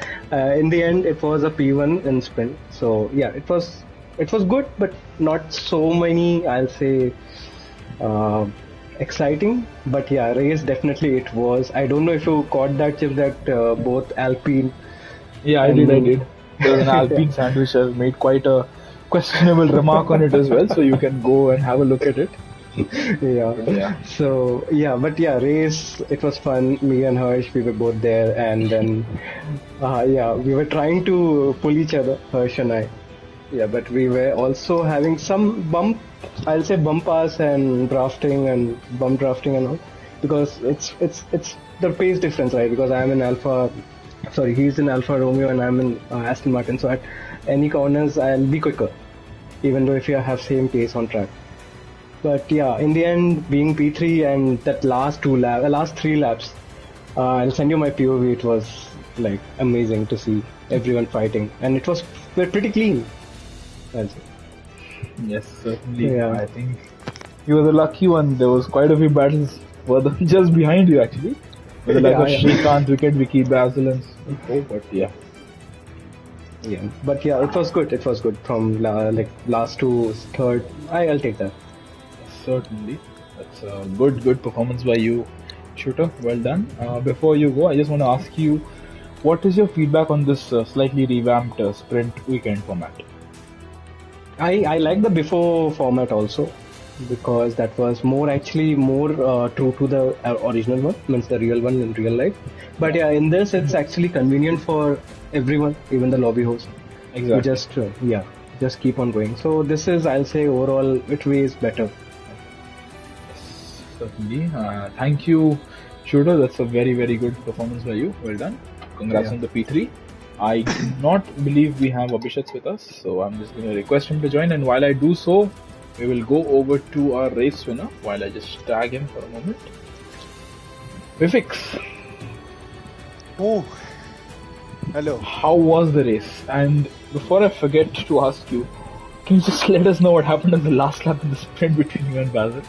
Speaker 3: in the end, it was a P1 in sprint. So yeah, it was good, but not so many, I'll say, exciting. But yeah, race definitely it was. I don't know if you caught that, Chip, that both Alpine.
Speaker 1: Yeah, I did. There was an Alpine sandwich has made quite a questionable remark on it as well, so you can go and have a look at it.
Speaker 3: Yeah. So yeah, but yeah, race, it was fun. Me and Harsh, we were both there, and then we were trying to pull each other, Harsh and I. Yeah, but we were also having some bump pass and drafting and bump drafting and all, because it's the pace difference, right? Because he's in Alfa Romeo and I'm in Aston Martin, so at any corners I'll be quicker, even though if you have same pace on track. But yeah, in the end, being P3 and that last 3 laps, I'll send you my POV. It was like amazing to see everyone fighting, and it was pretty clean.
Speaker 1: Yes, certainly. Yeah. I think you were the lucky one. There was quite a few battles further just behind you, actually. With the Shrikant, Wicket, Vicky, Basil, and but yeah.
Speaker 3: Yeah, but yeah, it was good. It was good from last to third. I'll take that.
Speaker 1: Certainly, that's a good performance by you, Shooter. Well done. Before you go, I just want to ask you, what is your feedback on this slightly revamped sprint weekend format?
Speaker 3: I like the before format also, because that was more true to the original one, means the real one in real life. But yeah, in this it's actually convenient for everyone, even the lobby host.
Speaker 1: Exactly.
Speaker 3: You just keep on going. So this is, I'll say, overall it is better.
Speaker 1: Yes, certainly. Thank you, Shooter. That's a very good performance by you. Well done. Congrats on the P3. I do not believe we have Abhishek with us, so I'm just going to request him to join, and while I do so, we will go over to our race winner while I just tag him for a moment. Vifix.
Speaker 4: Oh, hello.
Speaker 1: How was the race? And before I forget to ask you, can you just let us know what happened in the last lap in the sprint between you and Basil?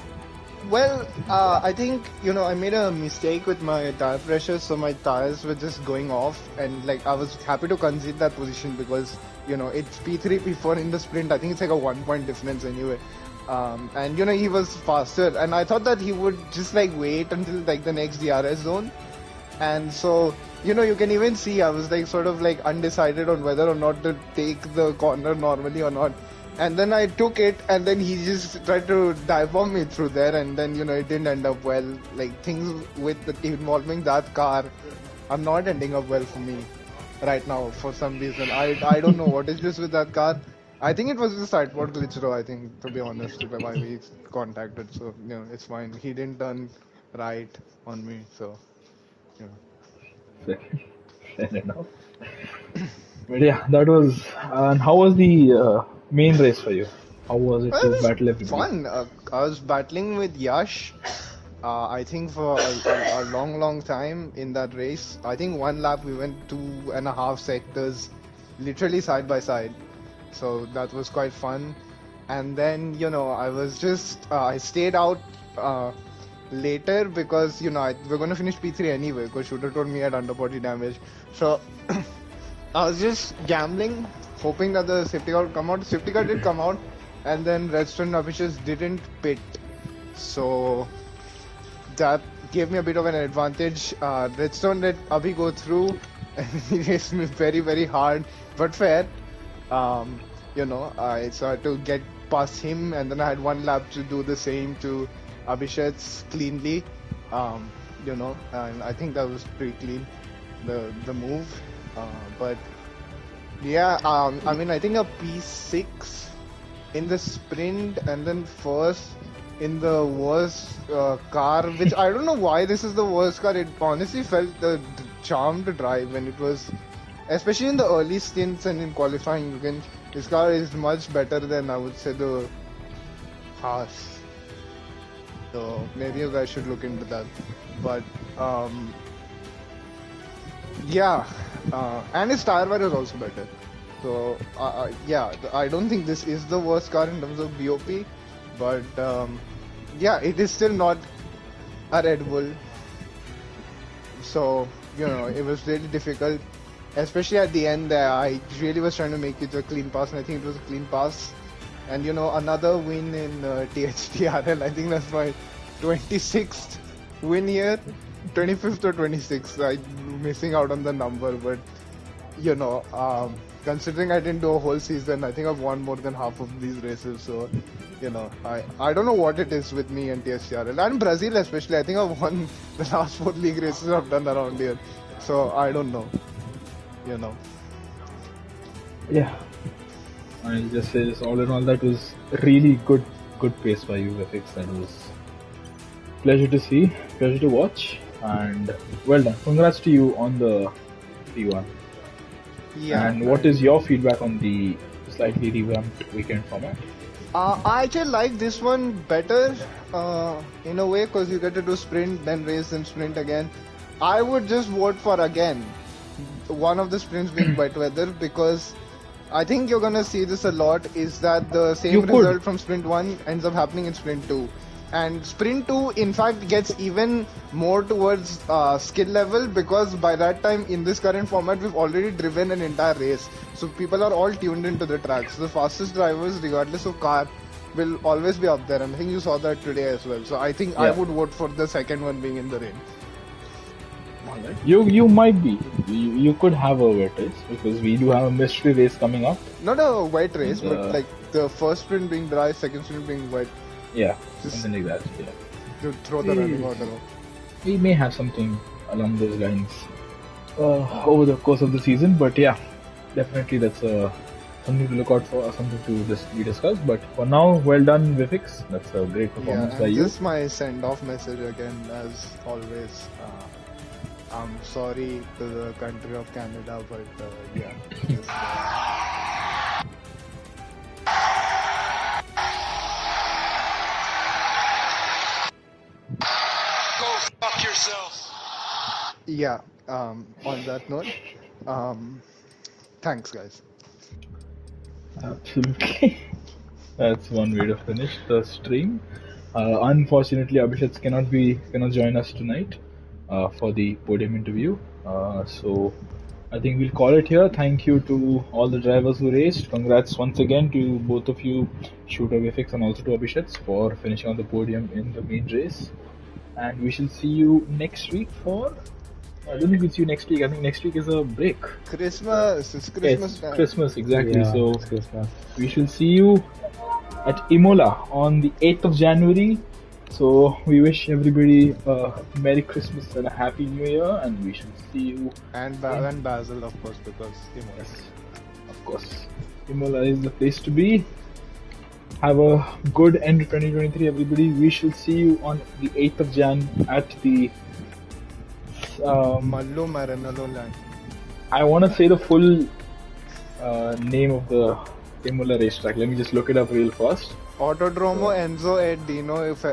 Speaker 4: Well, I think, I made a mistake with my tire pressure, so my tires were just going off, and like I was happy to concede that position because, it's P3, P4 in the sprint. I think it's like a 1 point difference anyway. And he was faster, and I thought that he would just like wait until like the next DRS zone. And so, you can even see I was like sort of like undecided on whether or not to take the corner normally or not. And then I took it, and then he just tried to dive bomb me through there, and then it didn't end up well. Like things involving that car are not ending up well for me right now for some reason. I don't know what is this with that car. I think it was the sideboard glitch though, I think, to be honest, why we contacted. So, it's fine. He didn't turn right on me, so,
Speaker 1: Fair enough. But yeah, that was. And how was the main race for you? How was it
Speaker 4: Well,
Speaker 1: to
Speaker 4: it
Speaker 1: battle
Speaker 4: was
Speaker 1: everybody?
Speaker 4: fun. I was battling with Yash, I think for a long time in that race. I think one lap we went 2.5 sectors, literally side by side. So that was quite fun. And then, I was just, I stayed out later because, we're going to finish P3 anyway because Shooter told me I had under 40 damage. So I was just gambling, hoping that the safety car would come out. Safety car did come out, and then Redstone officials didn't pit. So that gave me a bit of an advantage. Redstone let Abhi go through, and he raced me very, very hard, but fair. So I had to get past him, and then I had one lap to do the same to Abhishek's cleanly. And I think that was pretty clean, the move. But yeah, I mean, I think a P6 in the sprint and then first in the worst car, which I don't know why this is the worst car. It honestly felt the charm to drive when it was, especially in the early stints and in qualifying. This car is much better than I would say the Haas. So maybe you guys should look into that. But yeah, and his tire wear is also better. So yeah, I don't think this is the worst car in terms of BOP, but yeah, it is still not a Red Bull. So it was really difficult, especially at the end there. I really was trying to make it a clean pass, and I think it was a clean pass. And another win in THTRL. I think that's my 26th win here, 25th or 26th. I'm missing out on the number, but considering I didn't do a whole season, I think I've won more than half of these races. So, I don't know what it is with me and THTRL and Brazil especially. I think I've won the last 4 league races I've done around here. So I don't know.
Speaker 1: Yeah, I'll just say this, all in all, that was really good pace by you, FX. That was pleasure to see, pleasure to watch, and well done. Congrats to you on the P1.
Speaker 4: Yeah.
Speaker 1: And what is your feedback on the slightly revamped weekend format?
Speaker 4: I actually like this one better in a way because you get to do sprint, then race, then sprint again. I would just vote for again one of the sprints being wet weather, because I think you're gonna see this a lot, is that the same result from sprint 1 ends up happening in sprint 2. And sprint 2 in fact gets even more towards skill level, because by that time in this current format we've already driven an entire race. So people are all tuned into the tracks. The fastest drivers, regardless of car, will always be up there, and I think you saw that today as well. So I think I would vote for the second one being in the rain.
Speaker 1: You might be. You could have a wet race, because we do have a mystery race coming up.
Speaker 4: Not a wet race, but like the first sprint being dry, second sprint being wet.
Speaker 1: Yeah, something like that. Yeah.
Speaker 4: To throw the running order off.
Speaker 1: We may have something along those lines over the course of the season, but yeah, definitely that's something to look out for, something to just be discussed. But for now, well done, Vivix. That's a great performance by you.
Speaker 4: Just my send-off message again, as always. I'm sorry to the country of Canada, but yeah.
Speaker 5: Go fuck yourself.
Speaker 4: Yeah. On that note, thanks, guys.
Speaker 1: Absolutely. That's one way to finish the stream. Unfortunately, Abhishek cannot join us tonight for the podium interview. So I think we'll call it here. Thank you to all the drivers who raced. Congrats once again to both of you, Shooter VFX and also to Abhishek for finishing on the podium in the main race. And we shall see you next week for. I don't think we'll see you next week. I think next week is a break.
Speaker 4: Christmas. It's Christmas time.
Speaker 1: Christmas, exactly.
Speaker 3: Yeah,
Speaker 1: So
Speaker 3: it's Christmas.
Speaker 1: we shall see you at Imola on the 8th of January. So we wish everybody a Merry Christmas and a Happy New Year, and we shall see you.
Speaker 4: And Basel, of course, because Imola.
Speaker 1: Yes, of course. Imola is the place to be. Have a good end to 2023, everybody. We shall see you on the 8th of Jan at the.
Speaker 4: Mallu Maranello land.
Speaker 1: I want to say the full name of the Imola racetrack. Let me just look it up real fast.
Speaker 4: Autodromo Enzo et Dino if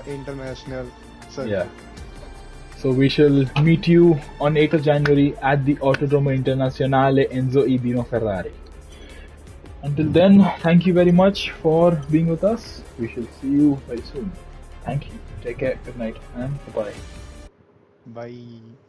Speaker 4: international circuit.
Speaker 1: Yeah. So we shall meet you on 8th of January at the Autodromo Internazionale Enzo e Dino Ferrari. Until then, thank you very much for being with us. We shall see you very soon. Thank you. Take care. Good night and bye-bye.
Speaker 4: Bye.